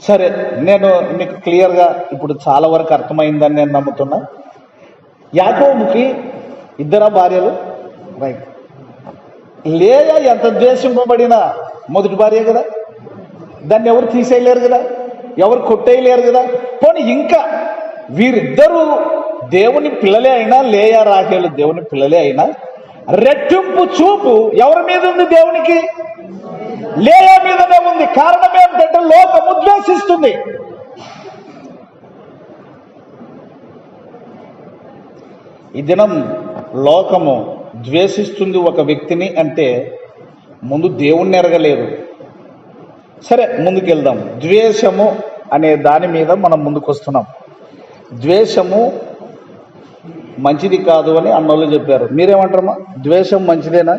Speaker 1: సరే, నేను మీకు క్లియర్గా ఇప్పుడు చాలా వరకు అర్థమైందని నేను నమ్ముతున్నా. యాకోబుకి 2 భార్యలు, రైట్. లేయా ఎంత ద్వేషింపబడినా మొదటి భార్య కదా, దాన్ని ఎవరు తీసేయలేరు కదా, ఎవరు కొట్టేయలేరు కదా. పోనీ ఇంకా వీరిద్దరూ దేవుని పిల్లలే అయినా, లేయా రాహేలు దేవుని పిల్లలే అయినా, రెట్టింపు చూపు ఎవరి మీద ఉంది? దేవునికి లేయా మీదనే ఉంది. కారణం ఏమిటంటే లోకము ద్వేషిస్తుంది. ఈ దినం లోకము ద్వేషిస్తుంది ఒక వ్యక్తిని అంటే ముందు దేవుణ్ణి ఎరగలేదు. సరే, ముందుకెళ్దాం. ద్వేషము అనే దాని మీద మనం ముందుకు వస్తున్నాం. ద్వేషము మంచిది కాదు అని అన్నోళ్ళు చెప్పారు. మీరేమంటారమ్మా? ద్వేషం మంచిదేనా?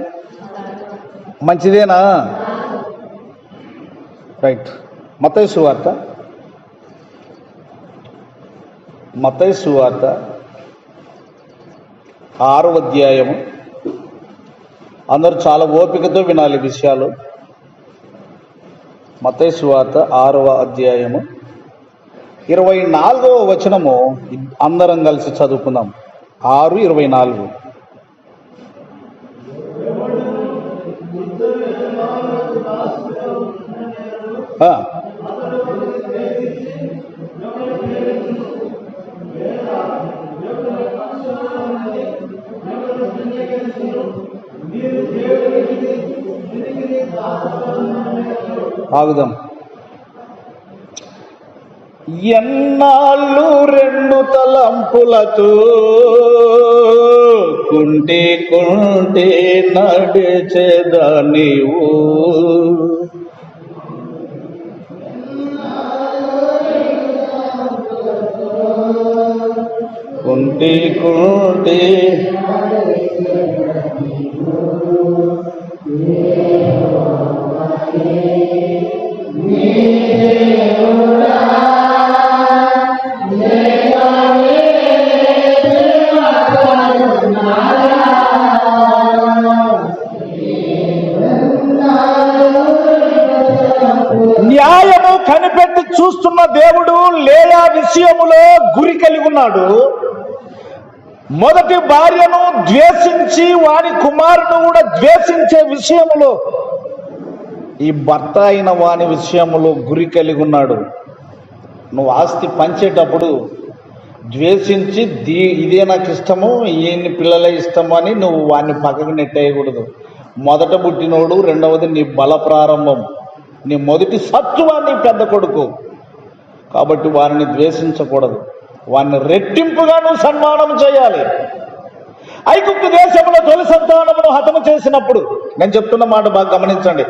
Speaker 1: మంచిదేనా? రైట్. మత్తయి సువార్త 6వ అధ్యాయము. అందరూ చాలా ఓపికతో వినాలి విషయాలు. మత్తయి సువార్త 6వ అధ్యాయము 24వ వచనము అందరం కలిసి చదువుకుందాం. 6:24. ఆగుదాం. ఎన్నాళ్ళు రెండు తలంపులతో కుంటే నడిచేదా నీవు, కుంటే న్యాయము కనిపెట్టి చూస్తున్న దేవుడు లేయా విషయములో గురి కలిగి ఉన్నాడు. మొదటి భార్యను ద్వేషించి వారి కుమారుడు కూడా ద్వేషించే విషయములో ఈ భర్త అయిన వాని విషయములో గురి కలిగి ఉన్నాడు. నువ్వు ఆస్తి పంచేటప్పుడు ద్వేషించి ఇదే నాకు ఇష్టము, ఈయన్ని పిల్లలే ఇష్టము అని నువ్వు వాడిని పక్కకు నెట్టేయకూడదు. మొదట పుట్టినోడు, రెండవది నీ బల ప్రారంభం, నీ మొదటి సత్తువా నీ పెద్ద కొడుకు. కాబట్టి వారిని ద్వేషించకూడదు, వారిని రెట్టింపుగా నువ్వు సన్మానం చేయాలి. ఐగుప్తు దేశంలో తొలి సంతానమును హతము చేసినప్పుడు, నేను చెప్తున్న మాట బాగా గమనించండి,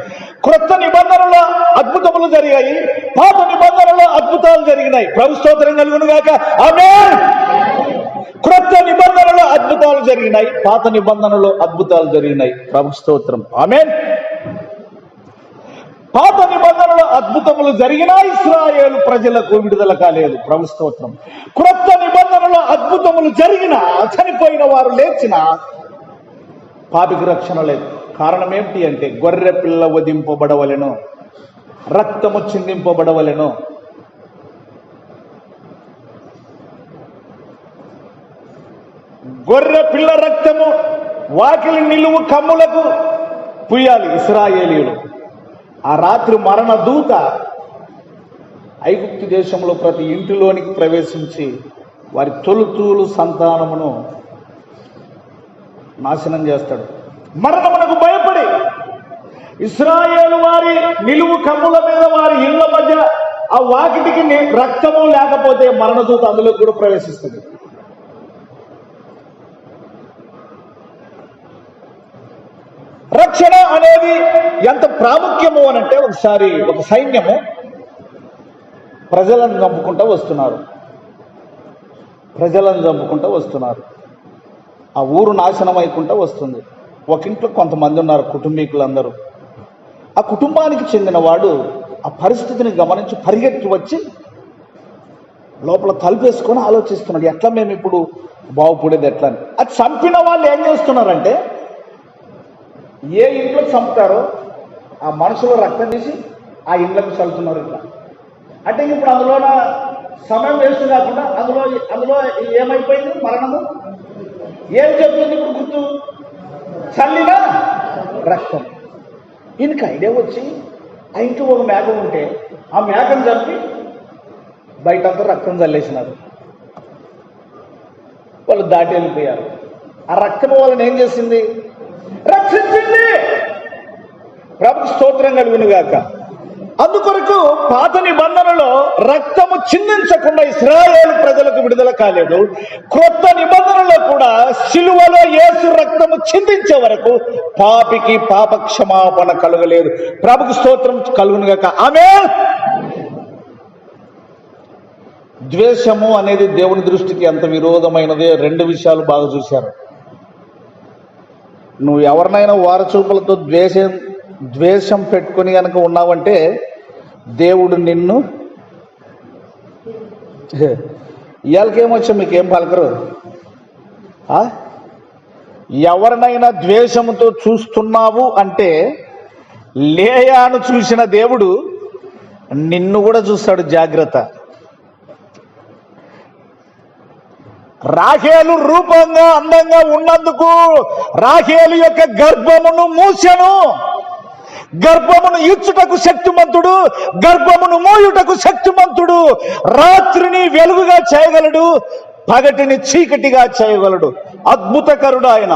Speaker 1: క్రొత్త నిబంధనలో అద్భుతములు జరిగాయి, పాత నిబంధనలో అద్భుతాలు జరిగినాయి. ప్రభు స్తోత్రం కలుగును గాక. ఆమేన్. క్రొత్త నిబంధనలో అద్భుతాలు జరిగినాయి, పాత నిబంధనలో అద్భుతాలు జరిగినాయి. ప్రభు స్తోత్రం. ఆమేన్. పాత నిబంధనలో అద్భుతములు జరిగినా ఇశ్రాయేలు ప్రజలకు విడుదల కాలేదు. ప్రభు స్తోత్రం. క్రొత్త నిబంధనలో అద్భుతములు జరిగినా, చనిపోయిన వారు లేచినా పాపికి రక్షణ లేదు. కారణం ఏమిటి అంటే, గొర్రె పిల్ల వధింపబడవలెను, రక్తము చిందింపబడవలెను. గొర్రె పిల్ల రక్తము వాకిలి నిలువు కమ్ములకు పుయ్యాలి ఇశ్రాయేలీయులు. ఆ రాత్రి మరణ దూత ఐగుప్తు దేశంలో ప్రతి ఇంటిలోనికి ప్రవేశించి వారి తొలుతూలు సంతానమును నాశనం చేస్తాడు. మరణమునకు భయపడి ఇశ్రాయేలు వారి నిలువు కమ్ముల మీద, వారి ఇళ్ల మధ్య ఆ వాకిటికి రక్తము లేకపోతే మరణదూత అందులో కూడా ప్రవేశిస్తుంది. రక్షణ అనేది ఎంత ప్రాముఖ్యము అనంటే, ఒకసారి ఒక సైన్యము ప్రజలను చంపుకుంటూ వస్తున్నారు. ఆ ఊరు నాశనం అయికుంటూ వస్తుంది. ఒక ఇంట్లో కొంతమంది ఉన్నారు, కుటుంబీకులందరూ. ఆ కుటుంబానికి చెందిన వాడు ఆ పరిస్థితిని గమనించి పరిగెత్తి వచ్చి లోపల తలుపేసుకొని ఆలోచిస్తున్నాడు, ఎట్లా మేము ఇప్పుడు బాగుపడేది ఎట్లా అని. అది చంపిన వాళ్ళు ఏం చేస్తున్నారంటే, ఏ ఇంట్లో చంపుతారో ఆ మనుషులు రక్తం తీసి ఆ ఇంట్లోకి చల్లుతున్నారు. ఇట్లా అంటే ఇప్పుడు అందులో సమయం వేస్ట్ కాకుండా అందులో ఏమైపోయింది, మరణము ఏం చెప్తుంది ఇప్పుడు గుర్తు, చల్లిన రక్తం. ఈయనకి ఐడియా వచ్చి ఆ ఇంట్లో ఒక మేక ఉంటే ఆ మేకను చంపి బయటంతా రక్తం చల్లేసినారు. వాళ్ళు దాటి వెళ్ళిపోయారు. ఆ రక్తం వాళ్ళని ఏం చేసింది, రక్షించింది. ప్రభుకు స్తోత్రం కలుగును గాక. అందుకొరకు పాత నిబంధనలో రక్తము చిందించకుండా ఇశ్రాయేలు ప్రజలకు విడుదల కాలేదు. క్రొత్త నిబంధనలో కూడా సిలువలో యేసు రక్తము చిందించే వరకు పాపికి పాప క్షమాపణ కలగలేదు. ప్రభుకు స్తోత్రం కలుగును గాక. ఆమేన్. ద్వేషము అనేది దేవుని దృష్టికి ఎంత విరోధమైనదే రెండు విషయాలు బాగా చూశారు. నువ్వు ఎవరినైనా వారచూపులతో ద్వేషం పెట్టుకుని కనుక ఉన్నావంటే దేవుడు నిన్ను ఇవాళకేమొచ్చా మీకేం పలకరు. ఎవరినైనా ద్వేషంతో చూస్తున్నావు అంటే లేయాను చూసిన దేవుడు నిన్ను కూడా చూస్తాడు. జాగ్రత్త. రాహేలు రూపంగా అందంగా ఉన్నందుకు రాహేలు యొక్క గర్భమును మూసెను. గర్భమును ఇచ్చుటకు శక్తిమంతుడు, గర్భమును మోయుటకు శక్తిమంతుడు. రాత్రిని వెలుగుగా చేయగలడు, పగటిని చీకటిగా చేయగలడు. అద్భుతకరుడు ఆయన.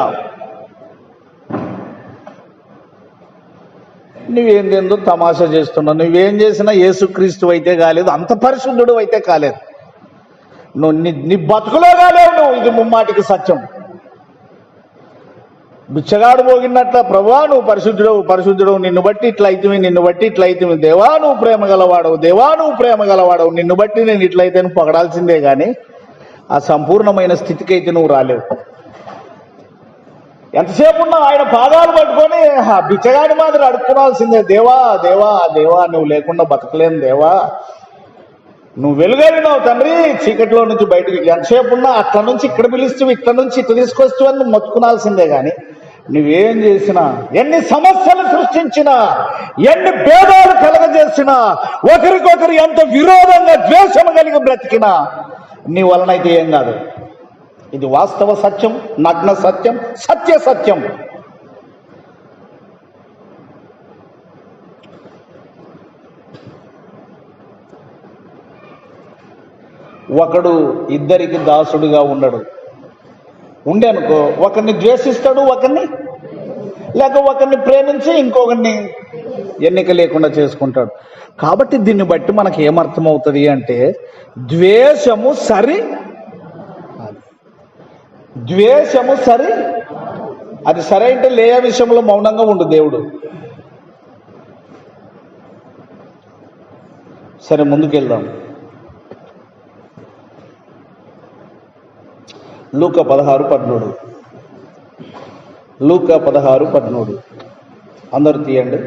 Speaker 1: నువ్వేందేందో తమాషా చేస్తున్నావు. నువ్వేం చేసినా యేసుక్రీస్తు అయితే కాలేదు, అంత పరిశుద్ధుడు అయితే కాలేదు. నువ్వు నీ బతుకులో కాలేవు నువ్వు. ఇది ముమ్మాటికి సత్యం. బిచ్చగాడు పోగినట్ల, ప్రభువా నువ్వు పరిశుద్ధుడవు, పరిశుద్ధుడవు, నిన్ను బట్టి ఇట్లా అయితేవి, నిన్ను బట్టి ఇట్లా అయితేవి, దేవా నువ్వు ప్రేమ గలవాడవు, దేవా నువ్వు ప్రేమ గలవాడవు, నిన్ను బట్టి నేను ఇట్లయితే నువ్వు పొగడాల్సిందే కానీ ఆ సంపూర్ణమైన స్థితికి అయితే నువ్వు రాలేవు. ఎంతసేపు ఉన్నా ఆయన పాదాలు పట్టుకొని బిచ్చగాడి మాదిరి అడుక్కునాల్సిందే. దేవా దేవా దేవా, నువ్వు లేకుండా బతకలేను దేవా, నువ్వు వెలుగైనావు తండ్రి చీకటిలో నుంచి బయటికి. ఎంతసేపు ఉన్నా అట్ల నుంచి ఇక్కడ పిలుస్తూ, ఇట్ల నుంచి ఇట్లా తీసుకొస్తూ అని నువ్వు మొత్తుకునాల్సిందే కానీ నువ్వేం చేసినా, ఎన్ని సమస్యలు సృష్టించినా, ఎన్ని భేదాలు కలగజేసినా, ఒకరికొకరు ఎంత విరోధంగా ద్వేషం కలిగి బ్రతికినా నీ వలనైతే ఏం కాదు. ఇది వాస్తవ సత్యం, నగ్న సత్యం, సత్య సత్యం. ఒకడు ఇద్దరికి దాసుడుగా ఉండడు. ఉండే అనుకో, ఒకరిని ద్వేషిస్తాడు, ఒకరిని లేక ఒకరిని ప్రేమించి ఇంకొకరిని ఎన్నిక లేకుండా చేసుకుంటాడు. కాబట్టి దీన్ని బట్టి మనకి ఏమర్థమవుతుంది అంటే ద్వేషము సరి, ద్వేషము సరి. అది సరే అంటే లేయ విషయంలో మౌనంగా ఉండు దేవుడు. సరే ముందుకెళ్దాం. లూకా 16:13. లూకా 16:13 అందరూ తీయండి.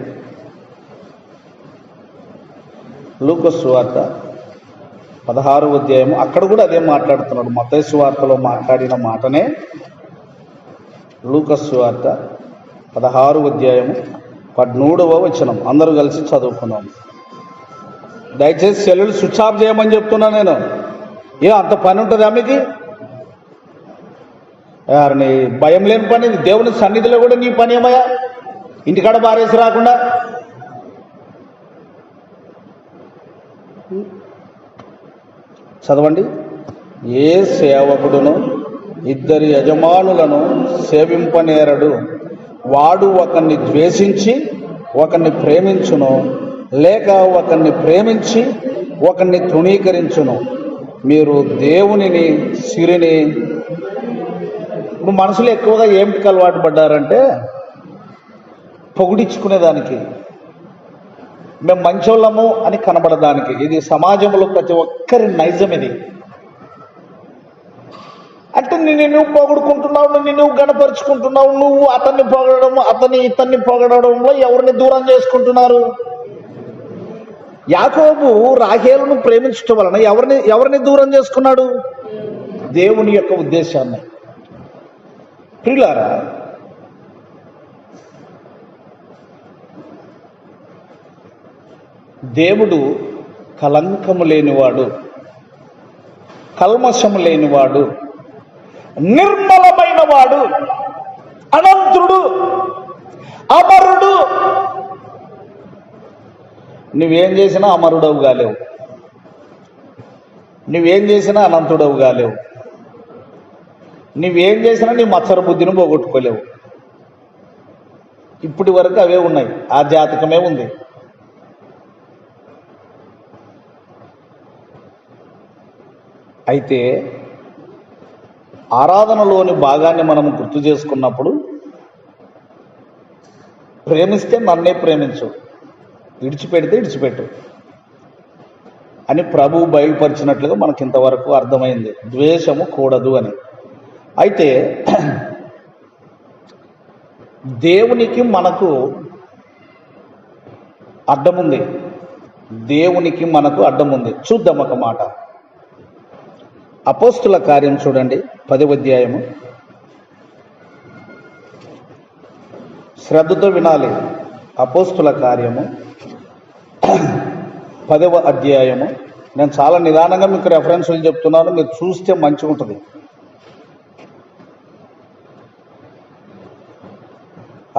Speaker 1: లూకా సువార్త 16వ అధ్యాయము. అక్కడ కూడా అదే మాట్లాడుతున్నాడు. మత్తయి సువార్తలో మాట్లాడిన మాటనే లూకా సువార్త 16వ అధ్యాయము 13వ వచనం. అందరూ కలిసి చదువుకున్నాం. దయచేసి సెల్లులు స్విచ్ ఆఫ్ చేయమని చెప్తున్నా నేను. అంత పని ఉంటుందా మీకు? నీ భయం లేని పని, దేవుని సన్నిధిలో కూడా నీ పని ఏమయ్యా? ఇంటికాడ బారేసి రాకుండా చదవండి. ఏ సేవకుడును ఇద్దరి యజమానులను సేవింపనేరడు. వాడు ఒకరిని ద్వేషించి ఒకరిని ప్రేమించును, లేక ఒకరిని ప్రేమించి ఒకరిని తృణీకరించును. మీరు దేవునిని సిరిని. ఇప్పుడు మనుషులు ఎక్కువగా ఏమిటికి అలవాటు పడ్డారంటే పొగిడించుకునేదానికి, మేము మంచోళ్ళము అని కనబడడానికి. ఇది సమాజంలో ప్రతి ఒక్కరి నైజం. ఇది అంటే నువ్వు పొగుడుకుంటున్నావు, నువ్వు గణపరుచుకుంటున్నావు, నువ్వు అతన్ని పొగడడం, ఇతన్ని పొగడడంలో ఎవరిని దూరం చేసుకుంటున్నారు? యాకోబు రాహేలును ప్రేమించడం వలన ఎవరిని దూరం చేసుకున్నాడు? దేవుని యొక్క ఉద్దేశాన్ని. ప్రియులారా, దేవుడు కలంకము లేనివాడు, కల్మషము లేనివాడు, నిర్మలమైన వాడు, అనంతుడు, అమరుడు. నువ్వేం చేసినా అమరుడవు కాలేవు, నువ్వేం చేసినా అనంతుడవు కాలేవు, నువ్వేం చేసినా నీ మత్సర బుద్ధిని పోగొట్టుకోలేవు. ఇప్పటి వరకు అవే ఉన్నాయి, ఆ జాతకమే ఉంది. అయితే ఆరాధనలోని భాగాన్ని మనం గుర్తు చేసుకున్నప్పుడు, ప్రేమిస్తే నన్నే ప్రేమించు, విడిచిపెడితే విడిచిపెట్టు అని ప్రభువు బయలుపరిచినట్లుగా మనకి ఇంతవరకు అర్థమైంది. ద్వేషము కూడదు అని. అయితే దేవునికి మనకు అడ్డముంది, దేవునికి మనకు అడ్డముంది. చూద్దాం ఒక మాట. అపోస్తుల కార్యం చూడండి, 10వ అధ్యాయము. శ్రద్ధతో వినాలి. అపోస్తుల కార్యము 10వ అధ్యాయము. నేను చాలా నిదానంగా మీకు రెఫరెన్స్లు చెప్తున్నాను, మీరు చూస్తే మంచిగా ఉంటుంది.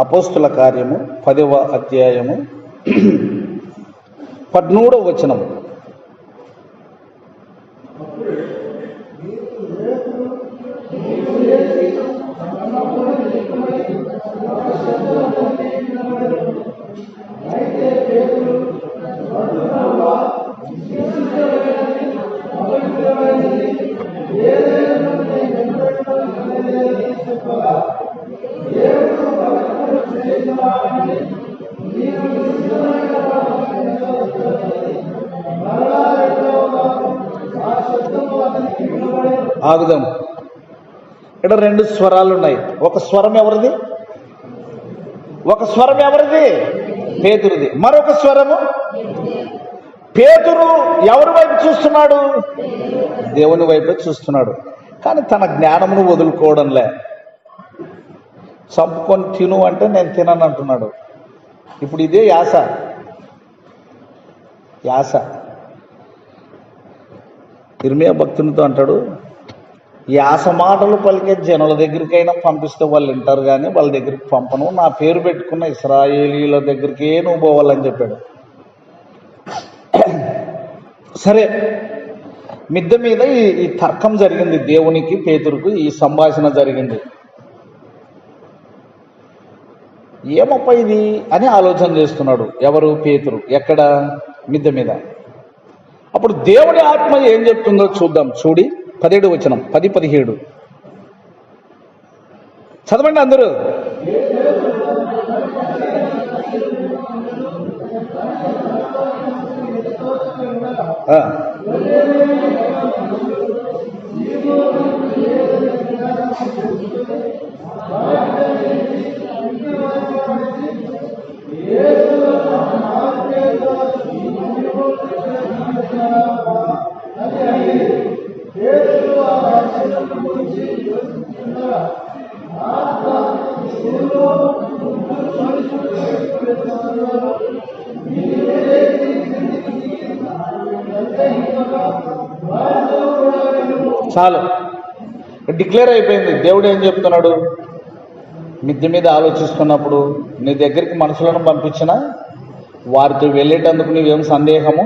Speaker 1: అపోస్తుల కార్యము 10వ అధ్యాయము 13వ వచనం. ఆగుదాం. ఇక్కడ 2 స్వరాలు ఉన్నాయి. ఒక స్వరం ఎవరిది? పేతురుది. మరొక స్వరము పేతురు ఎవరి వైపు చూస్తున్నాడు? దేవుని వైపే చూస్తున్నాడు. కానీ తన జ్ఞానమును వదులుకోవడంలే. చంపుకొని తిను అంటే నేను తినను అంటున్నాడు. ఇప్పుడు ఇదే యాస. ఇర్మియా భక్తునితో అంటాడు, యాస మాటలు పలికే జనుల దగ్గరికైనా పంపిస్తే వాళ్ళు వింటారు, కానీ వాళ్ళ దగ్గరికి పంపను. నా పేరు పెట్టుకున్న ఇశ్రాయేలీల దగ్గరికే నువ్వు పోవాలని చెప్పాడు. సరే, మిద్దె మీద ఈ తర్కం జరిగింది. దేవునికి పేతురుకు ఈ సంభాషణ జరిగింది. ఏమప్ప ఇది అని ఆలోచన చేస్తున్నాడు. ఎవరు? పేతురు. ఎక్కడ? మిద్దె మీద. అప్పుడు దేవుని ఆత్మ ఏం చెప్తుందో చూద్దాం. చూడి 17వ వచనం, 10-17 చదవండి అందరూ. చాలు, డిక్లేర్ అయిపోయింది. దేవుడు ఏం చెప్తున్నాడు? మిద్దె మీద ఆలోచిస్తున్నప్పుడు నీ దగ్గరికి మనుషులను పంపించినా వారితో వెళ్ళేటందుకు నీవేం సందేహము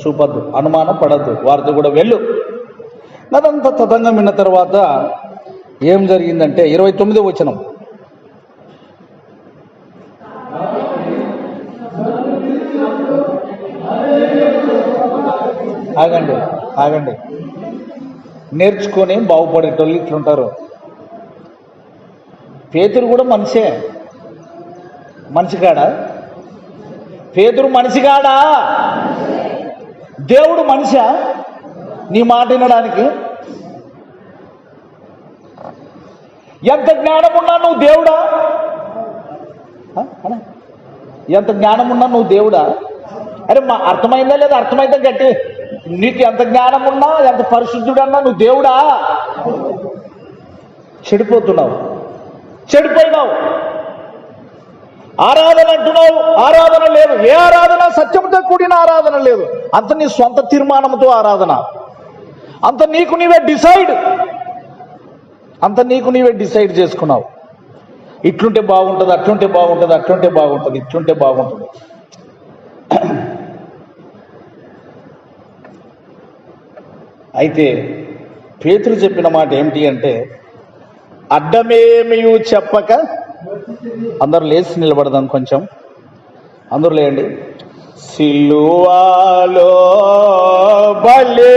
Speaker 1: చూపద్దు, అనుమానం పడద్దు, వారితో కూడా వెళ్ళు. అదంతా తతంగం విన్న తర్వాత ఏం జరిగిందంటే 29వ వచనం. ఆగండి. నేర్చుకొని బాగుపడేటోళ్ళు ఇట్లుంటారు. పేతురు కూడా మనిషిగాడా? పేతురు మనిషిగాడా? దేవుడు మనిషా నీ మాట వినడానికి? ఎంత జ్ఞానం ఉన్నా నువ్వు దేవుడా? ఎంత జ్ఞానం ఉన్నా నువ్వు దేవుడా? అరే అర్థమైందా లేదా? అర్థమైతే గట్టి. నీకు ఎంత జ్ఞానం ఉన్నా, ఎంత పరిశుద్ధుడన్నా నువ్వు దేవుడా? చెడిపోయినావు. ఆరాధన అంటున్నావు, ఆరాధన లేదు. ఏ ఆరాధన? సత్యంతో కూడిన ఆరాధన లేదు. అంత నీ సొంత తీర్మానంతో ఆరాధన. అంత నీకు నీవే డిసైడ్ చేసుకున్నావు. ఇట్లుంటే బాగుంటుంది, అట్లుంటే బాగుంటుంది. అయితే పేతురు చెప్పిన మాట ఏమిటి అంటే, అడ్డమేమీ చెప్పక, అందరూ లేచి నిలబడదాం. కొంచెం అందరూ లేండి. సిలువలో బలి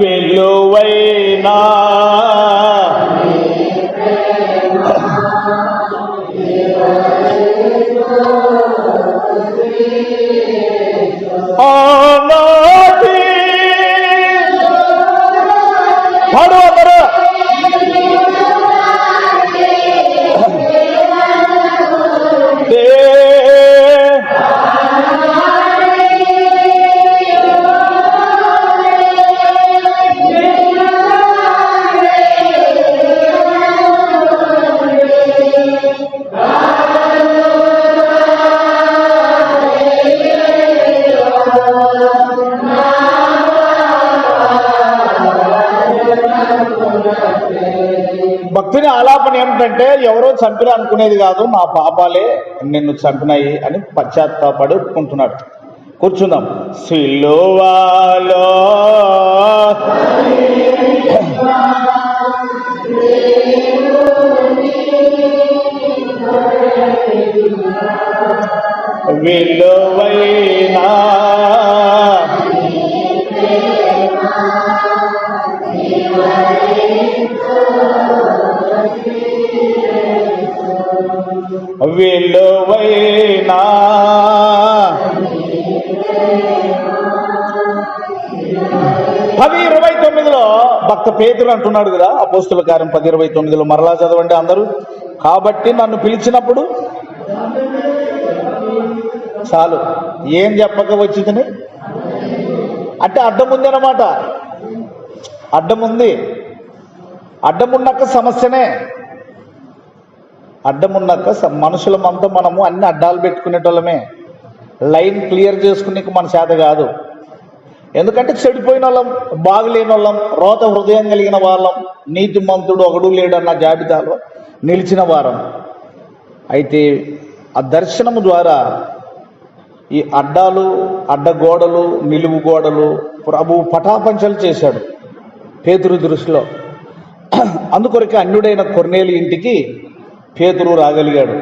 Speaker 1: వెలువైనా ఆనాటి పాడు భక్తుని ఆలాపన ఏమిటంటే ఎవరో చంపినా అనుకునేది కాదు, నా పాపాలే నిన్ను చంపినాయి అని పశ్చాత్తాపడి ఒప్పుకుంటున్నాడు. కూర్చుందాం. సిలువలో విలువైనా విలువైనా 10:29 భక్త పేతురు అంటున్నాడు కదా, అపోస్తుల కార్యం 10:29 మరలా చదవండి అందరూ. కాబట్టి నన్ను పిలిచినప్పుడు చాలు, ఏం చెప్పక వచ్చిందని అంటే అడ్డముంది అన్నమాట. అడ్డమున్నాక సమస్యనే. అడ్డమున్నాక మనుషులమంతా మనము అన్ని అడ్డాలు పెట్టుకునేటోళ్ళమే. లైన్ క్లియర్ చేసుకునే మన చేత కాదు. ఎందుకంటే చెడిపోయిన వాళ్ళం, బాగులేని వాళ్ళం, రోత హృదయం కలిగిన వాళ్ళం, నీతిమంతుడు ఒకడు లేడన్న జాబితాలో నిలిచిన వారం. అయితే ఆ దర్శనము ద్వారా ఈ అడ్డాలు, అడ్డగోడలు, నిలువు గోడలు ప్రభువు పటాపంచలు చేశాడు పేతురు దృష్టిలో. అందుకొరకే అన్యుడైన కొర్నేలి ఇంటికి పేతురు రాగలిగాడు.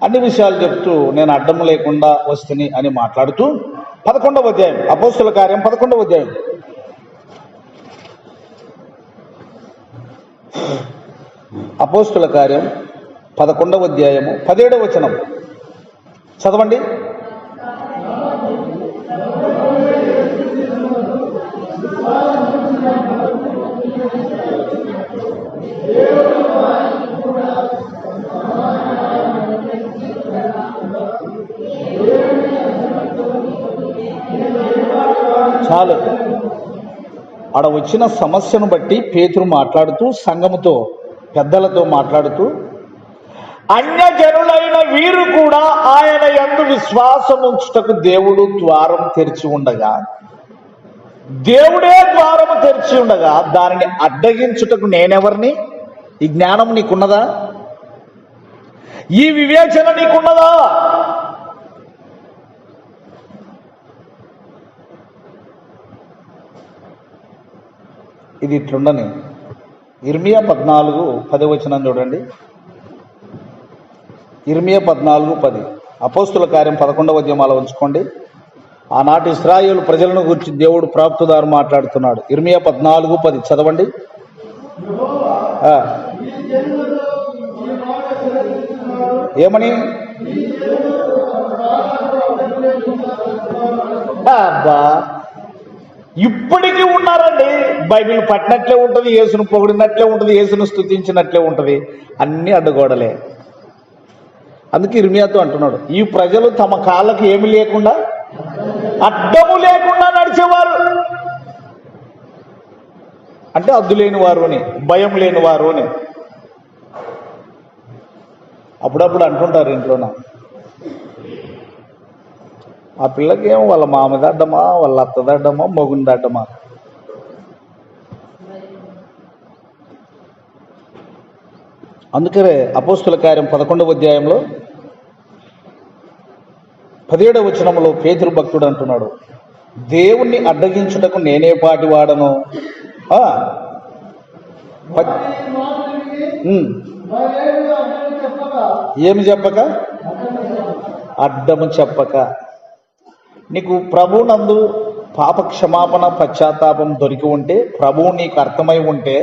Speaker 1: అన్ని విషయాలు చెప్తూ నేను అడ్డము లేకుండా వస్తుని అని మాట్లాడుతూ 11వ అధ్యాయం అపోస్తుల కార్యం 11వ అధ్యాయం అపోస్తుల కార్యం 11వ అధ్యాయము 17వ వచనం చదవండి. చాలు. ఆడ వచ్చిన సమస్యను బట్టి పేతురు మాట్లాడుతూ, సంఘముతో పెద్దలతో మాట్లాడుతూ, అన్యజనులైన వీరు కూడా ఆయన యందు విశ్వాసం ఉంచుటకు దేవుడు ద్వారం తెరిచి ఉండగా, దేవుడే ద్వారము తెరిచి ఉండగా దానిని అడ్డగించుటకు నేనెవరిని? ఈ జ్ఞానం నీకున్నదా? ఈ వివేచన నీకున్నదా? ఇది ఇట్లుండని. ఇర్మియా 14:10 చూడండి. ఇర్మియా 14:10 అపోస్తుల కార్యం 11వ అధ్యాయంలో ఉంచుకోండి. ఆనాటి ఇశ్రాయేలు ప్రజలను గురించి దేవుడు ప్రవక్తదారు మాట్లాడుతున్నాడు. ఇర్మియా 14:10 చదవండి. ఏమని? అబ్బా, ఇప్పటికీ ఉన్నారండి. బైబిల్ పట్టినట్లే ఉంటుంది, యేసును పొగిడినట్లే ఉంటుంది, యేసును స్తుతించినట్లే ఉంటుంది, అన్ని అడ్డగోడలే. అందుకే ఇర్మియాతో అంటున్నాడు, ఈ ప్రజలు తమ కాళ్ళకి ఏమి లేకుండా, అడ్డము లేకుండా నడిచేవారు. అంటే అద్దు లేని వారు అని, భయం లేని వారు అని. అప్పుడప్పుడు అంటుంటారు ఇంట్లోన, ఆ పిల్లకి ఏమో వాళ్ళ మామది అడ్డమా, వాళ్ళ అత్తది అడ్డమా, మొగుంది అడ్డమా. అందుకనే అపోస్తుల కార్యం 11వ అధ్యాయంలో 17వ వచనంలో పేతురు భక్తుడు అంటున్నాడు, దేవుణ్ణి అడ్డగించుటకు నేనే పాటి వాడను. ఏమి చెప్పక? అడ్డము చెప్పక. నీకు ప్రభువునందు పాప క్షమాపణ పశ్చాత్తాపం దొరికి ఉంటే, ప్రభువు నీకు అర్థమై ఉంటే,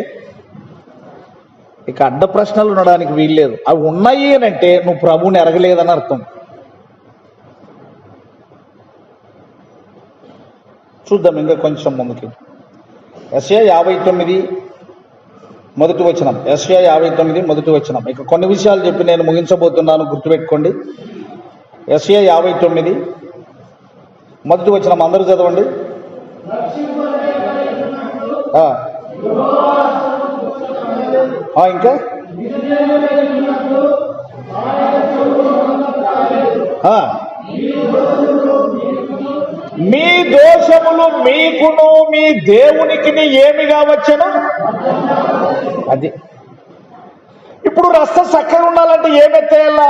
Speaker 1: ఇక అడ్డ ప్రశ్నలు ఉండడానికి వీల్లేదు. అవి ఉన్నాయి అని అంటే నువ్వు ప్రభువుని ఎరగలేదని అర్థం. చూద్దాం ఇంకా కొంచెం ముందుకి. యెషయా 59 మొదటి వచనం. యెషయా 59 మొదటి వచనం. ఇక కొన్ని విషయాలు చెప్పి నేను ముగించబోతున్నాను, గుర్తుపెట్టుకోండి. యెషయా 59 మొదటి వచనం అందరూ చదవండి. ఇంకా మీ దోషములు మీకును మీ దేవునికి ఏమిగా వచ్చను? అది ఇప్పుడు రస్త చక్కగా ఉండాలంటే ఏం ఎత్తేయాలా?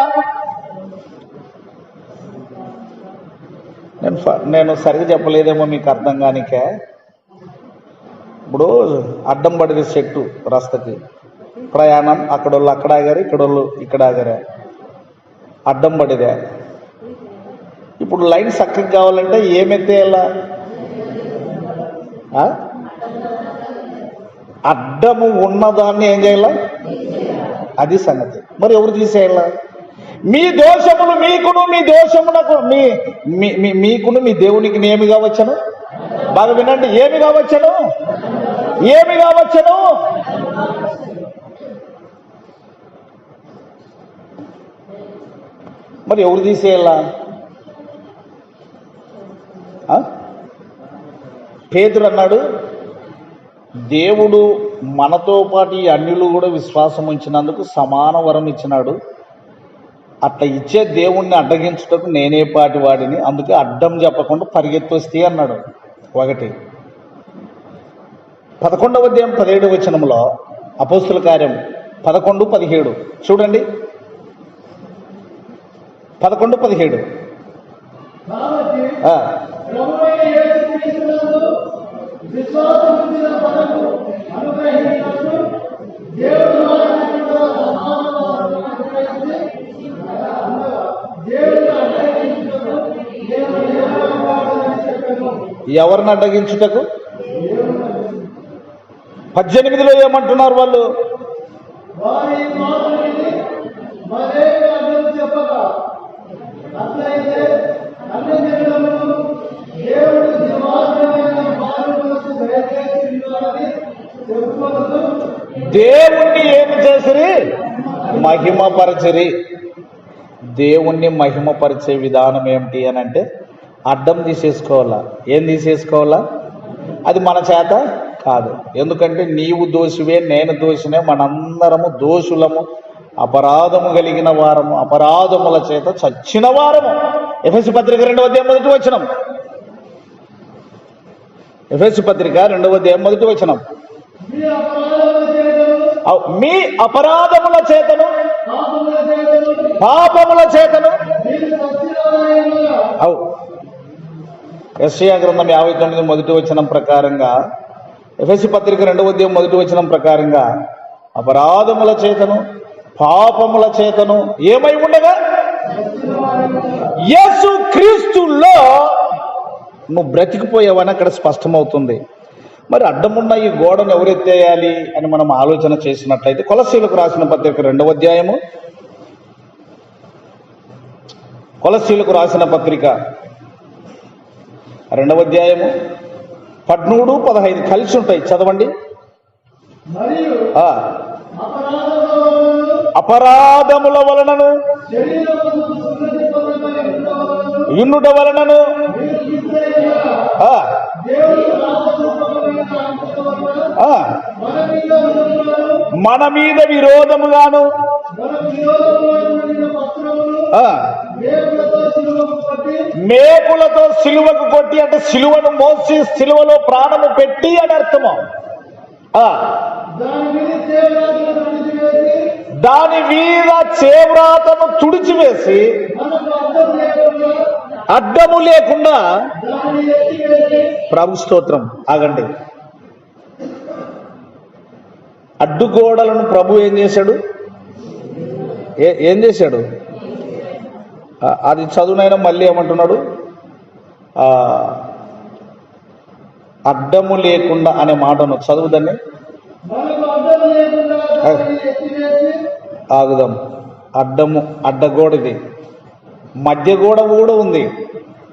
Speaker 1: నేను సరిగ్గా చెప్పలేదేమో మీకు అర్థం కానికే. ఇప్పుడు అడ్డం పడిన చెట్టు రస్తకి ప్రయాణం, అక్కడోళ్ళు అక్కడ ఆగారు, ఇక్కడోళ్ళు ఇక్కడ ఆగారు, అడ్డం పడిదే. ఇప్పుడు లైన్ చక్కగా కావాలంటే ఏమెత్తేయాలా? అడ్డము ఉన్నదాన్ని ఏం చేయాలా? అది సంగతి. మరి ఎవరు తీసేయాలా? మీ దోషములు మీకును మీ దోషమునకు మీకును మీ దేవునికి ఏమి కావచ్చను? బాగా వినండి, ఏమి కావచ్చను? ఏమి కావచ్చను? మరి ఎవరు తీసేయాలా? పేతురు అన్నాడు, దేవుడు మనతో పాటు ఈ అన్యులు కూడా విశ్వాసం ఉంచినందుకు సమాన వరం ఇచ్చినాడు. అట్లా ఇచ్చే దేవుణ్ణి అడ్డగించుటకు నేనే పాటి వాడిని, అందుకే అడ్డం చెప్పకుండా పరిగెత్తొస్తే అన్నాడు. ఒకటి 11వ అధ్యాయం 17వ వచనంలో అపోస్తుల కార్యం 11:17 చూడండి. 11:17 ఎవరిని అడ్డగించుటకు? 18లో ఏమంటున్నారు వాళ్ళు? దేవుణ్ణి ఏమి చేసిరి? మహిమపరచిరి. దేవుణ్ణి మహిమపరిచే విధానం ఏమిటి అని అంటే అడ్డం తీసేసుకోవాలా. ఏం తీసేసుకోవాలా? అది మన చేత కాదు. ఎందుకంటే నీవు దోషివే, నేను దోషినే, మనందరము దోషులము, అపరాధము కలిగిన వారము, అపరాధముల చేత చచ్చిన వారము. ఎఫెసు పత్రిక 2వ అధ్యాయం 1వ వచనం. ఎఫెసు పత్రిక 2వ అధ్యాయం 1వ వచనం. మీ అపరాధముల చేతను పాపముల చేతను. యెషయా గ్రంథం 59 1వ వచనం ప్రకారంగా, ఎఫెసు పత్రిక 2వ అధ్యాయం 1వ వచనం ప్రకారంగా అపరాధముల చేతను పాపముల చేతను ఏమై ఉండగా యేసు క్రీస్తులో నువ్వు బ్రతికిపోయావని అక్కడ స్పష్టమవుతుంది. మరి అడ్డమున్న ఈ గోడను ఎవరెత్తేయాలి అని మనం ఆలోచన చేసినట్లయితే కొలస్సీలకు రాసిన పత్రిక 2వ అధ్యాయము, కొలస్సీలకు రాసిన పత్రిక 2వ అధ్యాయము 13, 15 కలిసి ఉంటాయి, చదవండి. అపరాధముల వలనను యున్నుట వలనను మన మీద విరోధముగాను మేకులతో సిలువకు కొట్టి, అంటే సిలువను మోసి సిలువలో ప్రాణము పెట్టి అని అర్థము. దాని మీద చేవ్రాతను తుడిచివేసి అడ్డము లేకుండా ప్రభు స్తోత్రం. ఆగండి. అడ్డుగోడలను ప్రభు ఏం చేశాడు? ఏం చేశాడు? అది చదువునైనా మళ్ళీ ఏమంటున్నాడు? అడ్డము లేకుండా అనే మాటను చదువుదాన్ని. ఆగుదాం. అడ్డము, అడ్డగోడది, మధ్య గోడ కూడా ఉంది,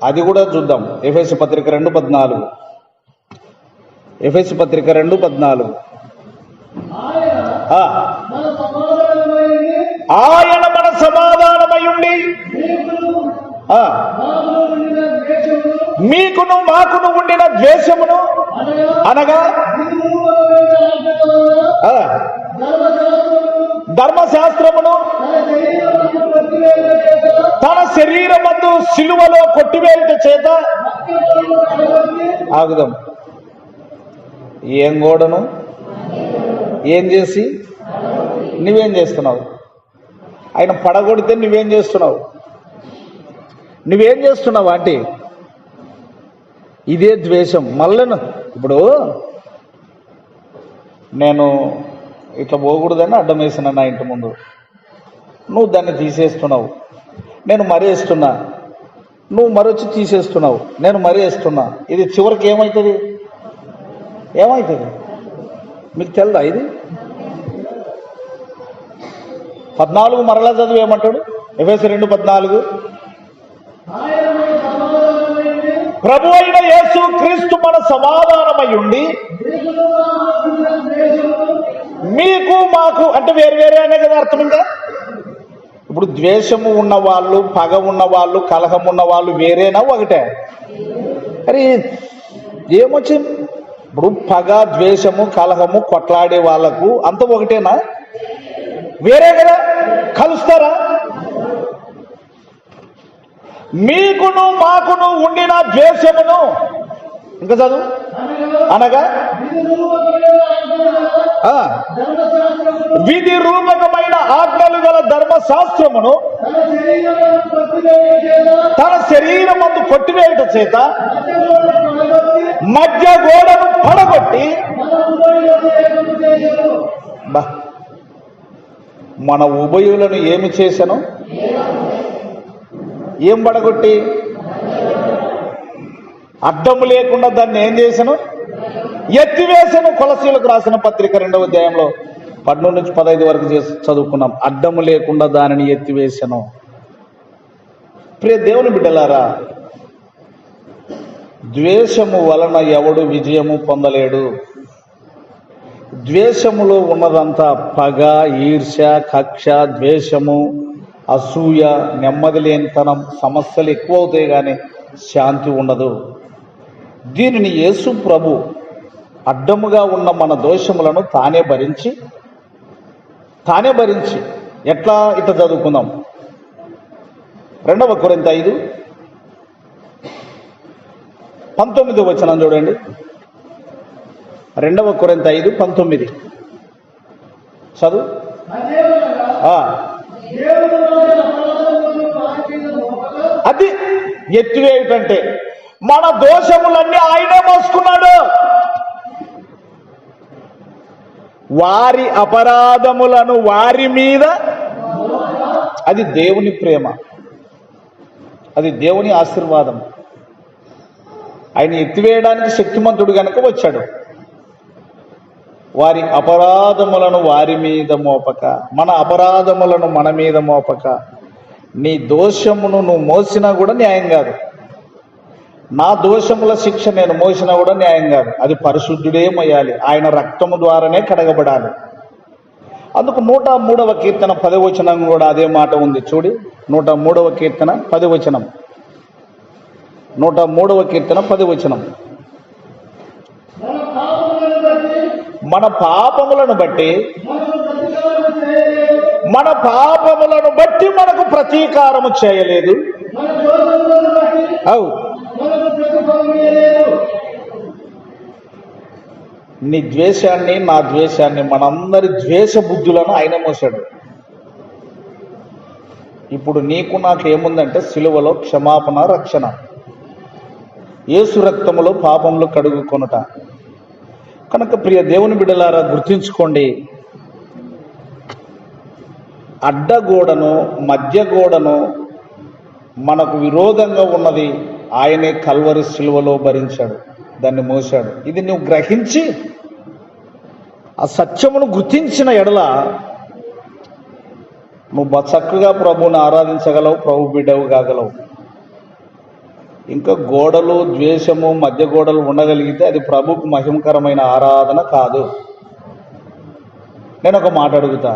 Speaker 1: అది కూడా చూద్దాం. ఎఫెసు పత్రిక 2:14. ఎఫెసు పత్రిక 2:14. ఆయన మన సమాధానమయుండి మీకును మాకును ఉండిన ద్వేషమును అనగా ధర్మశాస్త్రమును తన శరీరమందు సిలువలో కొట్టివేయుట చేత. ఆగుదాం. ఏం గోడను ఏం చేసి? నువ్వేం చేస్తున్నావు? ఆయన పడగొడితే నువ్వేం చేస్తున్నావు? నువ్వేం చేస్తున్నావు అంటే ఇదే ద్వేషం. మళ్ళీ ఇప్పుడు నేను ఇట్లా పోకూడదని అడ్డం వేసిన నా ఇంటి ముందు, నువ్వు దాన్ని తీసేస్తున్నావు, నేను మరేస్తున్నా, నువ్వు మరొచ్చి తీసేస్తున్నావు, నేను మరేస్తున్నా. ఇది చివరికి ఏమవుతుంది? మీకు తెలదా ఇది? 14 మరలా చదువు ఏమంటాడు? ఎఫెసీ 2:14, ప్రభు అయిన యేసు క్రీస్తు మన సమాధానమై ఉండి మీకు మాకు, అంటే వేరే అనే కదా అర్థం. ఇంకా ఇప్పుడు ద్వేషము ఉన్నవాళ్ళు, పగ ఉన్నవాళ్ళు, కలహం ఉన్నవాళ్ళు వేరేనా ఒకటే? అరే ఏమొచ్చింది? ఇప్పుడు పగ, ద్వేషము, కలహము, కొట్లాడే వాళ్ళకు అంత ఒకటేనా? వేరే కదా? కలుస్తారా? మీకును మాకును ఉండిన ద్వేషమును, ఇంకా చదువు, అనగా విధి రూపకమైన ఆజ్ఞలు గల ధర్మశాస్త్రమును తన శరీరమందు కొట్టివేయుట చేత మధ్య గోడను పడగొట్టి, మన ఉభయులను ఏమి చేశాను? ఏం పడగొట్టి? అడ్డము లేకుండా దాన్ని ఏం చేశాను? ఎత్తివేశాను. కొలసీలకు రాసిన పత్రిక 2వ అధ్యాయంలో 12 నుంచి 15 వరకు చదువుకున్నాం. అడ్డము లేకుండా దానిని ఎత్తివేశాను. ప్రియ దేవుని బిడ్డలారా, ద్వేషము వలన ఎవడు విజయము పొందలేడు. ద్వేషములో ఉన్నదంతా పగ, ఈర్ష్య, కక్ష, ద్వేషము, అసూయ, నెమ్మది లేనితనం, సమస్యలు ఎక్కువ అవుతాయి కానీ శాంతి ఉండదు. దీనిని యేసు ప్రభు అడ్డముగా ఉన్న మన దోషములను తానే భరించి ఎట్లా? ఇట్లా చదువుకుందాం. 2 కొరింథీ 5:19 చూడండి. 2 కొరింథీ 5:19 చదువు. అది ఎత్తివేయుటంటే మన దోషములన్నీ ఆయనే మోసుకున్నాడు. వారి అపరాధములను వారి మీద, అది దేవుని ప్రేమ, అది దేవుని ఆశీర్వాదం. ఆయన ఎత్తివేయడానికి శక్తిమంతుడు గనుక వచ్చాడు. వారి అపరాధములను వారి మీద మోపక, మన అపరాధములను మన మీద మోపక, నీ దోషమును నువ్వు మోసినా కూడా న్యాయం కాదు. నా దోషముల శిక్ష నేను మోసినా కూడా న్యాయం కాదు. అది పరిశుద్ధుడే మోయాలి. ఆయన రక్తము ద్వారానే కడగబడాలి. అందుకు 103వ కీర్తన 10వ వచనం కూడా అదే మాట ఉంది. చూడి, 103వ కీర్తన 10వ వచనం. 103వ కీర్తన 10వ వచనం. మన పాపములను బట్టి మనకు ప్రతీకారము చేయలేదు. నీ ద్వేషాన్ని, నా ద్వేషాన్ని, మనందరి ద్వేష బుద్ధులను ఆయన మోసాడు. ఇప్పుడు నీకు నాకు ఏముందంటే సిలువలో క్షమాపణ, రక్షణ. యేసు రక్తములో పాపములు కడుగుకొనుట. కనుక ప్రియ దేవుని బిడ్డలారా, గుర్తించుకోండి, అడ్డగోడను, మధ్య గోడను, మనకు విరోధంగా ఉన్నది ఆయనే కల్వరి సిలువలో భరించాడు, దాన్ని మోసాడు. ఇది నువ్వు గ్రహించి ఆ సత్యమును గుర్తించిన ఎడల నువ్వు చక్కగా ప్రభువుని ఆరాధించగలవు, ప్రభు బిడ్డవు కాగలవు. ఇంకా గోడలు, ద్వేషము, మధ్య గోడలు ఉండగలిగితే అది ప్రభుకు మహిమకరమైన ఆరాధన కాదు. నేను ఒక మాట అడుగుతా,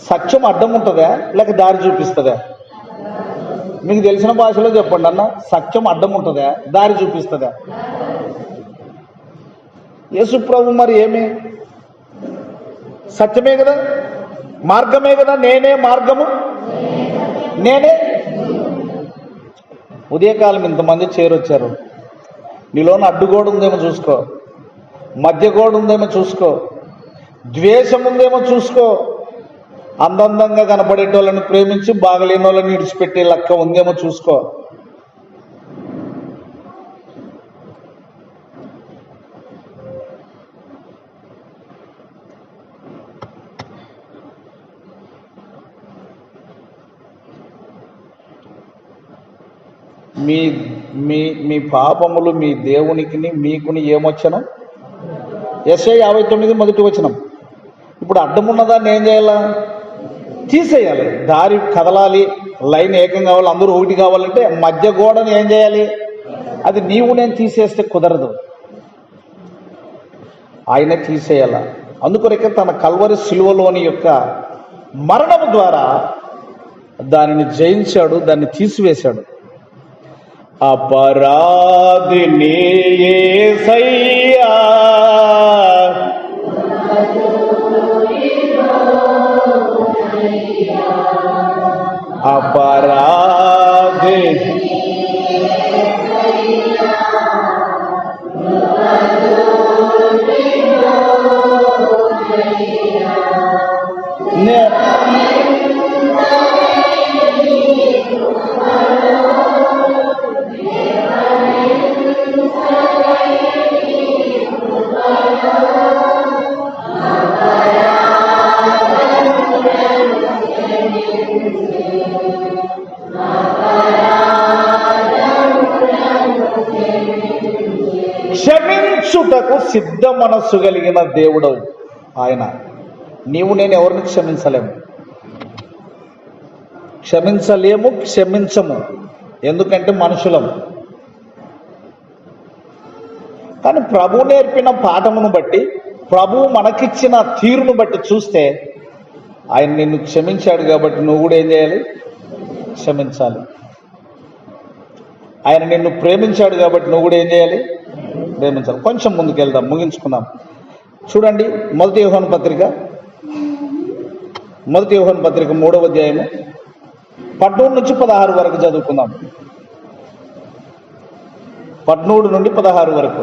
Speaker 1: సత్యం అడ్డం ఉంటుందా లేక దారి చూపిస్తుందా? మీకు తెలిసిన భాషలో చెప్పండి అన్న. సత్యం అడ్డం ఉంటుందా, దారి చూపిస్తుందా? యేసు ప్రభు మరి ఏమి? సత్యమే కదా, మార్గమే కదా. నేనే మార్గము, నేనే. ఉదయకాలం ఇంతమంది చేరొచ్చారు. నీలోన అడ్డుగోడ ఉందేమో చూసుకో, మధ్య గోడ ఉందేమో చూసుకో, ద్వేషం ఉందేమో చూసుకో, అందంగా కనపడేటోళ్ళని ప్రేమించి బాగలేని వాళ్ళని విడిచిపెట్టే లెక్క ఉందేమో చూసుకో. మీ మీ మీ పాపములు మీ దేవునికిని మీకుని ఏమొచ్చను? యెషయా 59 మొదటి వచనం. ఇప్పుడు అడ్డమున్నదాన్ని ఏం చేయాలా? తీసేయాలి. దారి కదలాలి, లైన్ ఏకం కావాలి, అందరూ ఒకటి కావాలంటే మధ్య గోడని ఏం చేయాలి? అది నీవు నేను తీసేస్తే కుదరదు, ఆయన తీసేయాల. అందుకొరకే తన కల్వరి శిలువలోని యొక్క మరణము ద్వారా దానిని జయించాడు, దాన్ని తీసివేశాడు. అపరాధిని యేసయ్యా అపరాధి క్షమించుటకు సిద్ధ మనస్సు కలిగిన దేవుడవు ఆయన. నీవు నేను ఎవరిని క్షమించలేము, క్షమించము. ఎందుకంటే మనుషులం. కానీ ప్రభు నేర్పిన పాఠమును బట్టి, ప్రభు మనకిచ్చిన తీరును బట్టి చూస్తే ఆయన నిన్ను క్షమించాడు కాబట్టి నువ్వు కూడా ఏం చేయాలి? క్షమించాలి. ఆయన నిన్ను ప్రేమించాడు కాబట్టి నువ్వు కూడా ఏం చేయాలి? ప్రేమించాలి. కొంచెం ముందుకెళ్దాం, ముగించుకుందాం. చూడండి, మొదటి యోహాను పత్రిక 3వ అధ్యాయము 13 నుంచి 16 వరకు చదువుకుందాం. 13 నుండి 16 వరకు.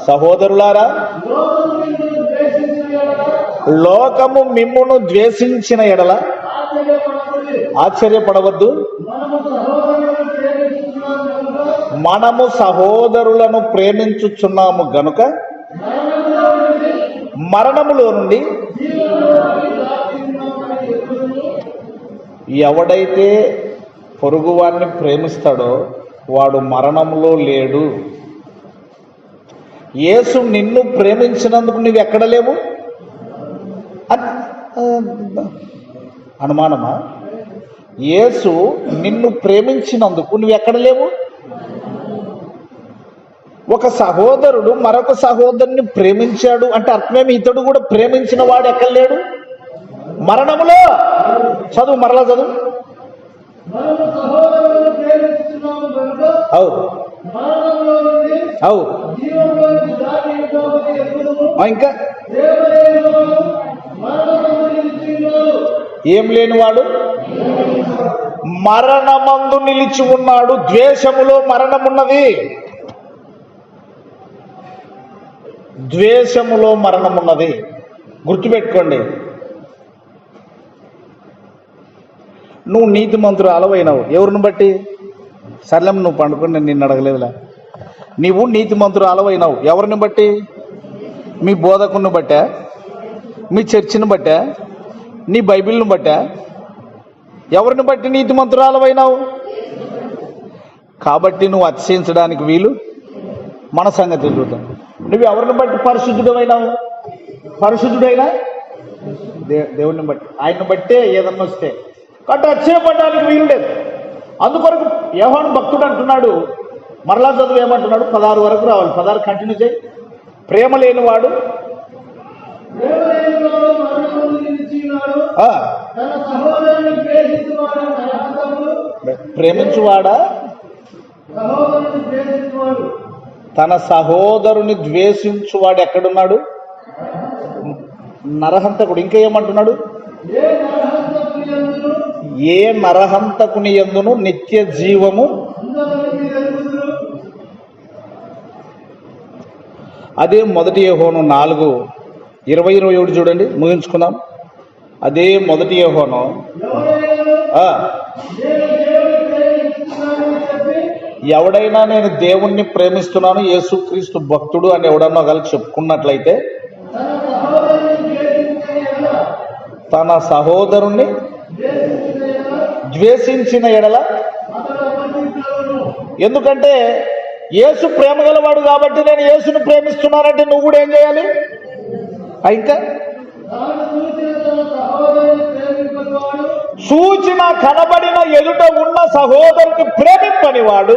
Speaker 1: సహోదరులారా, లోకము మిమ్మును ద్వేషించిన ఎడల ఆశ్చర్యపడవద్దు. మనము సహోదరులను ప్రేమించుచున్నాము గనుక మరణములో నుండి ఎవడైతే పొరుగువాన్ని ప్రేమిస్తాడో వాడు మరణంలో లేడు. యేసు నిన్ను ప్రేమించినందుకు నువ్వు ఎక్కడ లేవు? అనుమానమా? యేసు నిన్ను ప్రేమించినందుకు నువ్వు ఎక్కడ లేవు? ఒక సహోదరుడు మరొక సహోదరుని ప్రేమించాడు అంటే అర్థమేమి? ఇతడు కూడా ప్రేమించిన వాడు ఎక్కడ లేడు? మరణములో. చదువు, మరలా చదువు. ఇంకా ఏం లేనివాడు మరణమందు నిలిచి ఉన్నాడు. ద్వేషములో మరణమున్నది. ద్వేషములో మరణమున్నది. గుర్తుపెట్టుకోండి. నువ్వు నీతిమంతుడు అలవైనావు. ఎవరిని బట్టి? సర్లేం, నువ్వు పండుకొని నేను నిన్ను అడగలేదులే. నీవు నీతిమంతుడు అలవైనావు. ఎవరిని బట్టి? మీ బోధకుని బట్టా? మీ చర్చిని బట్టా? నీ బైబిల్ని బట్టా? ఎవరిని బట్టి నీతిమంతురాలవైనావు? కాబట్టి నువ్వు అతిశయించడానికి వీలు. మన సంగతి చూద్దాం. నువ్వు ఎవరిని బట్టి పరిశుద్ధుడైనావు? పరిశుద్ధుడైనా దేవుడిని బట్టి, ఆయన్ని బట్టే ఏదన్నా వస్తే. కాబట్టి అతిశయపడడానికి వీలు లేదు. అందుకొరకు యోహాను భక్తుడు అంటున్నాడు, మరలా చదువు ఏమంటున్నాడు? 16 వరకు రావాలి. 16 కంటిన్యూ చేయి. ప్రేమ లేనివాడు ప్రేమించువాడా? తన సహోదరుని ద్వేషించువాడు ఎక్కడున్నాడు? నరహంతకుడు. ఇంకా ఏమంటున్నాడు? ఏ నరహంతకుని యందును నిత్య జీవము. అదే మొదటి యోహాను 20:27 చూడండి, ముగించుకుందాం. అదే మొదటి యోహాను. ఎవడైనా నేను దేవుణ్ణి ప్రేమిస్తున్నాను, యేసుక్రీస్తు భక్తుడు అని ఎవడన్నా కలిసి చెప్పుకున్నట్లయితే తన సహోదరుణ్ణి ద్వేషించిన ఎడల, ఎందుకంటే యేసు ప్రేమ గలవాడు కాబట్టి నేను యేసుని ప్రేమిస్తున్నానంటే నువ్వు కూడా ఏం చేయాలి? అయితే సూచన కనబడిన ఎదుట ఉన్న సహోదరుని ప్రేమింపని వాడు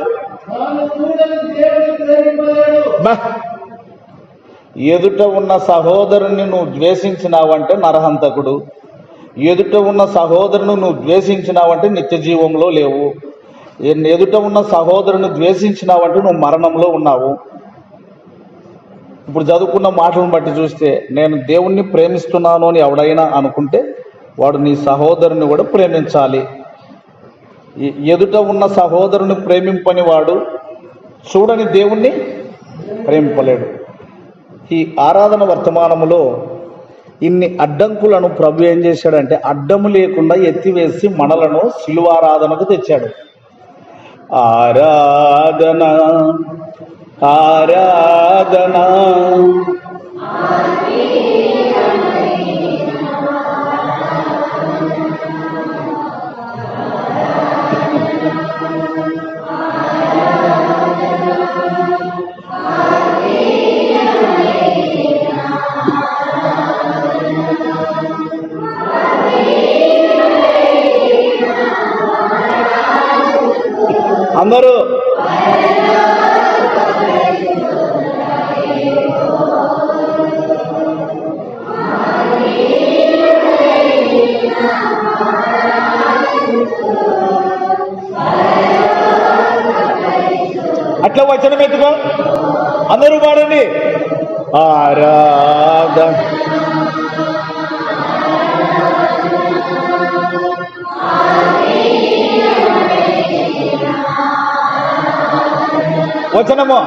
Speaker 1: ఎదుట ఉన్న సహోదరుని నువ్వు ద్వేషించినావంటే నరహంతకుడు, ఎదుట ఉన్న సహోదరుని నువ్వు ద్వేషించినావంటే నిత్య జీవంలో లేవు, ఎదుట ఉన్న సహోదరుని ద్వేషించినావంటే నువ్వు మరణంలో ఉన్నావు. ఇప్పుడు చదువుకున్న మాటలను బట్టి చూస్తే నేను దేవుణ్ణి ప్రేమిస్తున్నాను అని ఎవడైనా అనుకుంటే వాడు నీ సహోదరుని కూడా ప్రేమించాలి. ఎదుట ఉన్న సహోదరుని ప్రేమింపని వాడు చూడని దేవుణ్ణి ప్రేమింపలేడు. ఈ ఆరాధన వర్తమానములో ఇన్ని అడ్డంకులను ప్రభు ఏం చేశాడంటే అడ్డము లేకుండా ఎత్తివేసి మనలను శిలువారాధనకు తెచ్చాడు. ఆరాధన ఆరాధన అందరూ అట్లా వచనం ఎత్తుకో, అందరూ పాడండి. ఆరాధన వచనము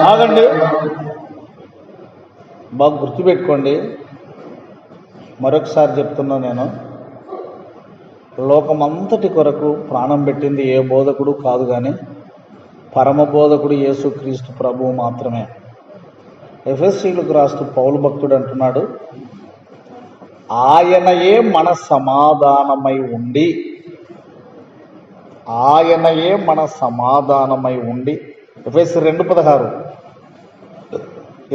Speaker 1: ఆగండి, బాగా గుర్తుపెట్టుకోండి. మరొకసారి చెప్తున్నా, నేను లోకమంతటి కొరకు ప్రాణం పెట్టింది ఏ బోధకుడు కాదు, కానీ పరమ బోధకుడు యేసుక్రీస్తు ప్రభువు మాత్రమే. ఎఫెసీయులకు రాస్తూ పౌలు భక్తుడు అంటున్నాడు, ఆయనయే మన సమాధానమై ఉండి, ఆయనయే మన సమాధానమై ఉండి. ఎఫెసీ 2:16,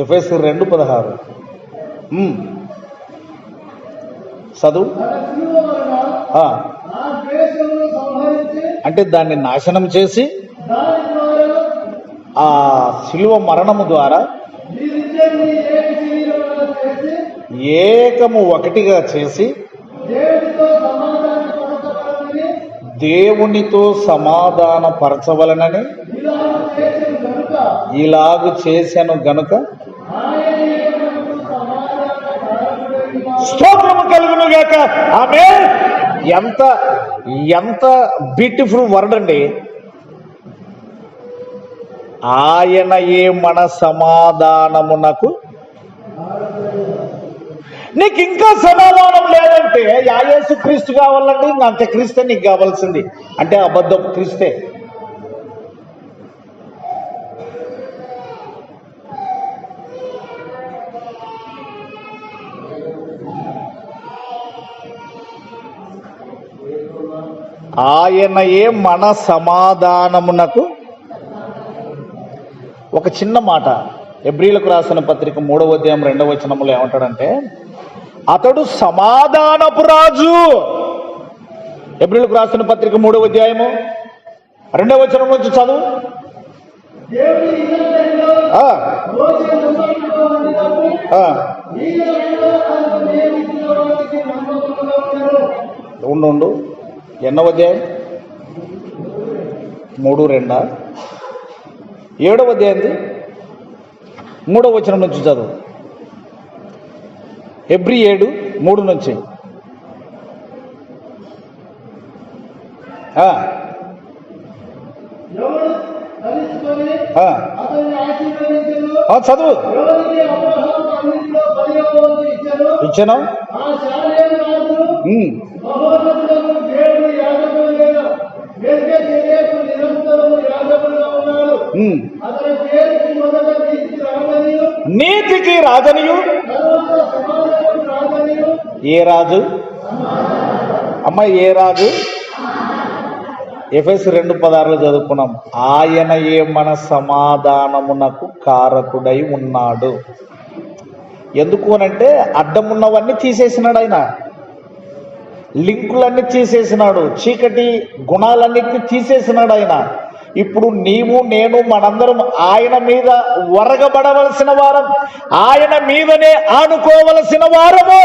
Speaker 1: ఎఫెసీ 2:16 చదువు. అంటే దాన్ని నాశనం చేసి ఆ శిలువ మరణము ద్వారా ఏకము ఒకటిగా చేసి దేవునితో సమాధాన పరచవలనని ఇలాగు చేశాను గనుక స్తోత్రము కలుగును గాక. ఆమేన్. ఎంత ఎంత బ్యూటిఫుల్ వర్డ్ అండి. ఆయనయే మన సమాధానమునకు. నీకు ఇంకా సమాధానం లేదంటే ఆ యేసు క్రీస్తు కావాలండి, ఇంకా అంత్యక్రీస్తే నీకు కావాల్సింది, అంటే అబద్ధపు క్రీస్తే. ఆయనయే మన సమాధానమునకు. ఒక చిన్న మాట, హెబ్రీయులకు రాసిన పత్రిక 3వ అధ్యాయం 2వ వచనంలో ఏమంటాడంటే, అతడు సమాధానపు రాజు. హెబ్రీయులకు రాసిన పత్రిక 3వ అధ్యాయము 2వ వచనం నుంచి చదువు. ఉండు, ఎన్నవ అధ్యాయం? 3:2. 7వ అధ్యాయంది 3వ వచనం నుంచి చదువు. హెబ్రీ 7:3 నుంచి. చదువు. ఇచ్చాను. నీతికి రాజనియు. ఏ రాజు అమ్మ? ఏ రాజు? ఎఫెసు 2:16 చదువుకున్నాం. ఆయనయే మన సమాధానమునకు కారకుడై ఉన్నాడు. ఎందుకు అనంటే అడ్డమున్నవన్నీ తీసేసినాడు ఆయన, లింకులన్నీ తీసేసినాడు, చీకటి గుణాలన్నిటినీ తీసేసినాడు ఆయన. ఇప్పుడు నీవు నేను మనందరం ఆయన మీద వరగబడవలసిన వారం, ఆయన మీదనే ఆనుకోవలసిన వారము.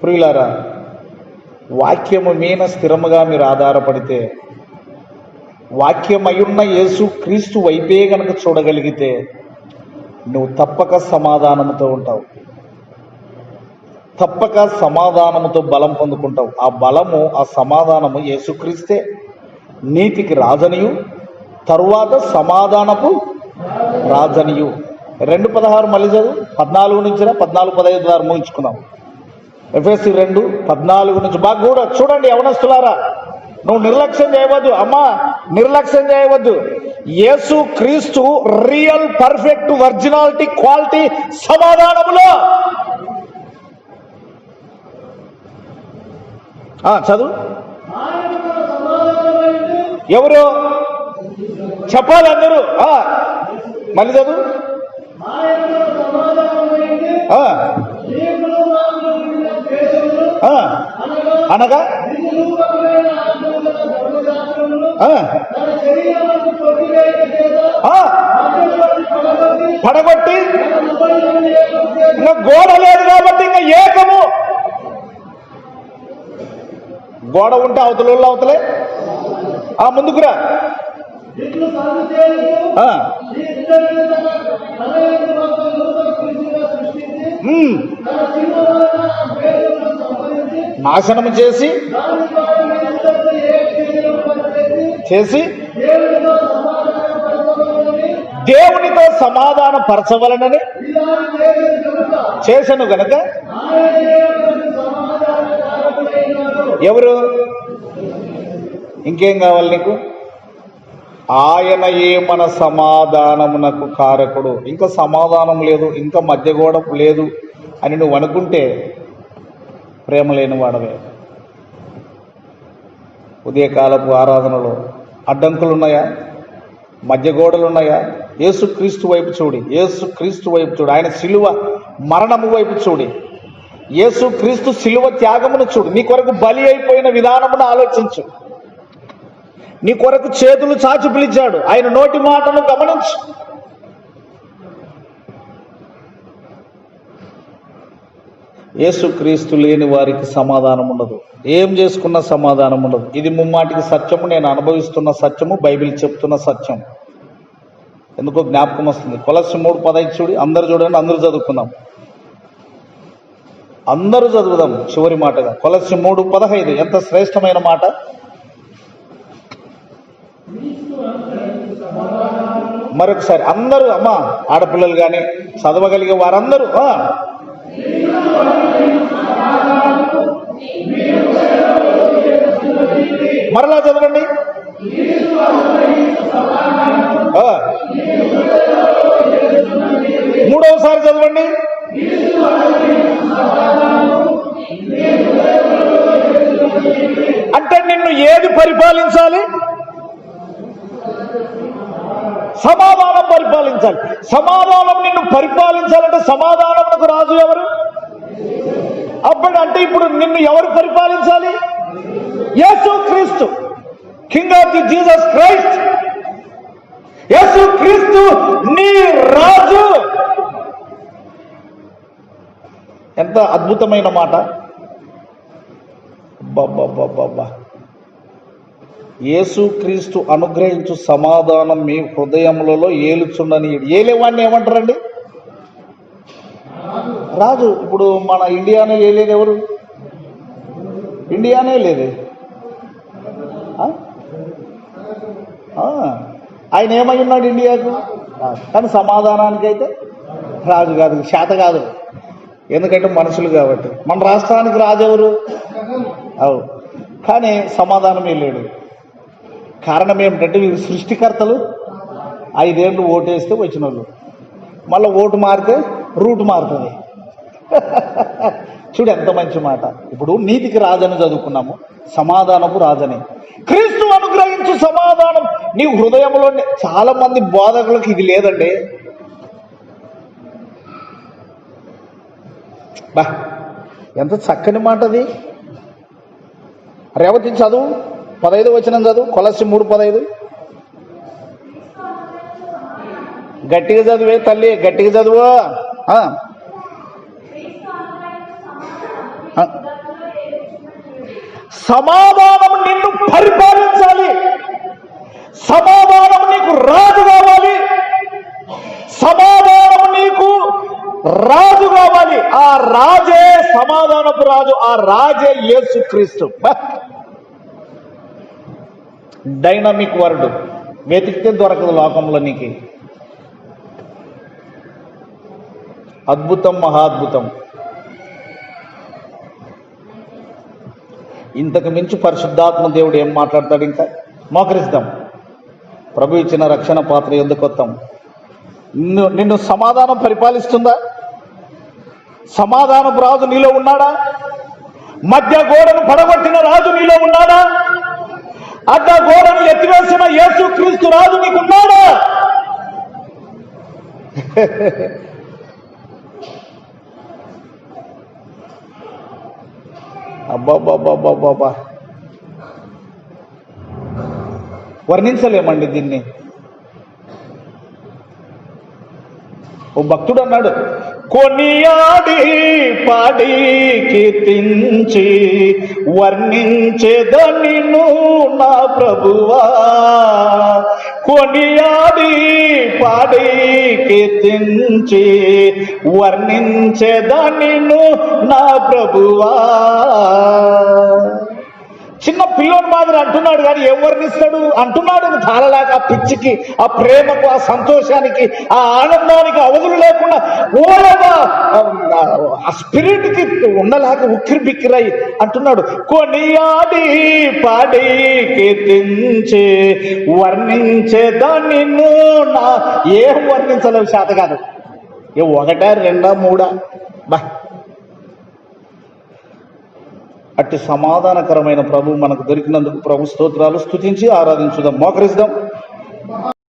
Speaker 1: ప్రియులారా, వాక్యము మీద స్థిరముగా మీరు ఆధారపడితే, వాక్యమయున్న యేసు క్రీస్తు వైపే గనక చూడగలిగితే నువ్వు తప్పక సమాధానముతో ఉంటావు, తప్పక సమాధానముతో బలం పొందుకుంటావు. ఆ బలము, ఆ సమాధానము యేసుక్రీస్తే. నీతికి రాజనియు, తరువాత సమాధానపు రాజనియు. 2:16 మళ్ళీ చదువు. 14 నుంచి 14-15 దాకా ముగించుకున్నాం. ఎఫెసీ 2:14 నుంచి. బాగా కూడా చూడండి యవనస్తులారా, నువ్వు నిర్లక్ష్యం చేయవద్దు అమ్మా, నిర్లక్ష్యం చేయవద్దు. యేసు క్రీస్తు రియల్ పర్ఫెక్ట్ ఒరిజినాలిటీ క్వాలిటీ సమాధానములో. చదువు. ఎవరు చెప్పాలి అందరూ? మళ్ళీ చదువు. అనగా పడగొట్టి, ఇంకా గోడ లేదు కాబట్టి ఇంకా ఏకము. గోడ ఉంటే అవతలే ముందుకురా. నాశనం చేసి దేవునితో సమాధాన పరచవలనని చేసను గనక. ఎవరు? ఇంకేం కావాలి నీకు? ఆయనయే మన సమాధానమునకు కారకుడు. ఇంకా సమాధానం లేదు, ఇంకా మధ్య గోడ లేదు అని నువ్వు అనుకుంటే ప్రేమ లేని వాడవే. ఉదయకాలపు ఆరాధనలో అడ్డంకులున్నాయా? మధ్య గోడలున్నాయా? యేసుక్రీస్తు వైపు చూడి, యేసుక్రీస్తు వైపు చూడు. ఆయన శిలువ మరణము వైపు చూడి, యేసుక్రీస్తు శిలువ త్యాగమును చూడు. నీ కొరకు బలి అయిపోయిన విధానమును ఆలోచించు. నీ కొరకు చేతులు చాచి పిలిచాడు, ఆయన నోటి మాటను గమనించు. యేసుక్రీస్తు లేని వారికి సమాధానం ఉండదు, ఏం చేసుకున్న సమాధానం ఉండదు. ఇది ముమ్మాటికి సత్యము, నేను అనుభవిస్తున్న సత్యము, బైబిల్ చెప్తున్న సత్యం. ఎందుకో జ్ఞాపకం వస్తుంది. కొలస్సీ 3:15 చూడి, అందరు చూడండి, అందరూ చదువుకుందాం. అందరూ చదువుదాం చివరి మాటగా. కొలస్సీ 3:15 ఎంత శ్రేష్టమైన మాట. మరొకసారి అందరూ, అమ్మ ఆడపిల్లలు కానీ చదవగలిగే వారందరూ మరలా చదవండి. మూడవసారి చదవండి. అంటే నిన్ను ఏది పరిపాలించాలి? సమాధానం పరిపాలించాలి. సమాధానం నిన్ను పరిపాలించాలంటే సమాధానమునకు రాజు ఎవరు? అప్పుడు అంటే ఇప్పుడు నిన్ను ఎవరు పరిపాలించాలి? Yesu Kristu, king of the Jesus Christ. Yesu Kristu నీ రాజు. ఎంత అద్భుతమైన మాట. బాబా, యేసు క్రీస్తు అనుగ్రహించు సమాధానం మీ హృదయములలో ఏలుచుండని. ఏలేవాడిని ఏమంటారండి? రాజు. ఇప్పుడు మన ఇండియానే ఏలేదు ఎవరు? ఇండియానే లేదు. ఆయన ఏమై ఉన్నాడు ఇండియాకు? కానీ సమాధానానికైతే రాజు కాదు, శాత కాదు. ఎందుకంటే మనుషులు కాబట్టి. మన రాష్ట్రానికి రాజు ఎవరు? అవు. కానీ సమాధానమే లేడు. కారణం ఏమిటంటే వీరు సృష్టికర్తలు. 5 ఏళ్ళు ఓటేస్తే వచ్చిన వాళ్ళు, మళ్ళీ ఓటు మారితే రూట్ మారుతుంది. చూడు ఎంత మంచి మాట. ఇప్పుడు నీతికి రాజని చదువుకున్నాము, సమాధానపు రాజని. క్రీస్తు అనుగ్రహించు సమాధానం నీ హృదయంలో. చాలా మంది బోధకులకు ఇది లేదండి. బా ఎంత చక్కని మాట అది. రేవతి చదువు 15 వచనం చదువు. కొలస్సీ 3:15 గట్టిగా చదువే తల్లి, గట్టిగా చదువు. సమాధానం నిన్ను పరిపాలించాలి. సమాధానం నీకు రాజు కావాలి. సమాధానం నీకు రాజు కావాలి. ఆ రాజే సమాధానపు రాజు. ఆ రాజే యేసు క్రీస్తు. డైనమిక్ వర్డ్, వెతికితే దొరకదు లోకంలో నీకు. అద్భుతం, మహాద్భుతం. ఇంతకు మించి పరిశుద్ధాత్మ దేవుడు ఏం మాట్లాడతాడు? ఇంకా మోకరిస్తాం. ప్రభు ఇచ్చిన రక్షణ పాత్ర ఎందుకు వస్తాం? నిన్ను సమాధానం పరిపాలిస్తుందా? సమాధానపు రాజు నీలో ఉన్నాడా? మధ్య గోడను పడగొట్టిన రాజు నీలో ఉన్నాడా? అడ్డ గోడను ఎత్తివేసిన యేసు క్రీస్తు రాజు నీకున్నాడా? అబ్బాబ్బాబ్బాబ్బా, వర్ణించలేమండి దీన్ని. ఓ భక్తుడు అన్నాడు, కొనియాడి పాడి కీర్తించి వర్ణించేదనిను నా ప్రభువా. కొనియాడి పాడి కీర్తించి వర్ణించేదనిను నా ప్రభువా. చిన్న పిల్లోని మాదిరి అంటున్నాడు, కానీ ఏం వర్ణిస్తాడు? అంటున్నాడు తాళలేక, ఆ పిచ్చికి, ఆ ప్రేమకు, ఆ సంతోషానికి, ఆ ఆనందానికి అవధులు లేకుండా ఓలగా ఆ స్పిరిట్ కి ఉండలేక ఉక్కిరి బిక్కిరై అంటున్నాడు. కొనియాడి పాడి కీర్తించే వర్ణించేదాన్ని నా. ఏం వర్ణించలేవు, శాత కాదు. ఏ 1, 2, 3 బా. అట్టి సమాధానకరమైన ప్రభు మనకు దొరికినందుకు ప్రభు స్తోత్రాలు. స్తుతించి ఆరాధించుదాం, మోకరిద్దాం.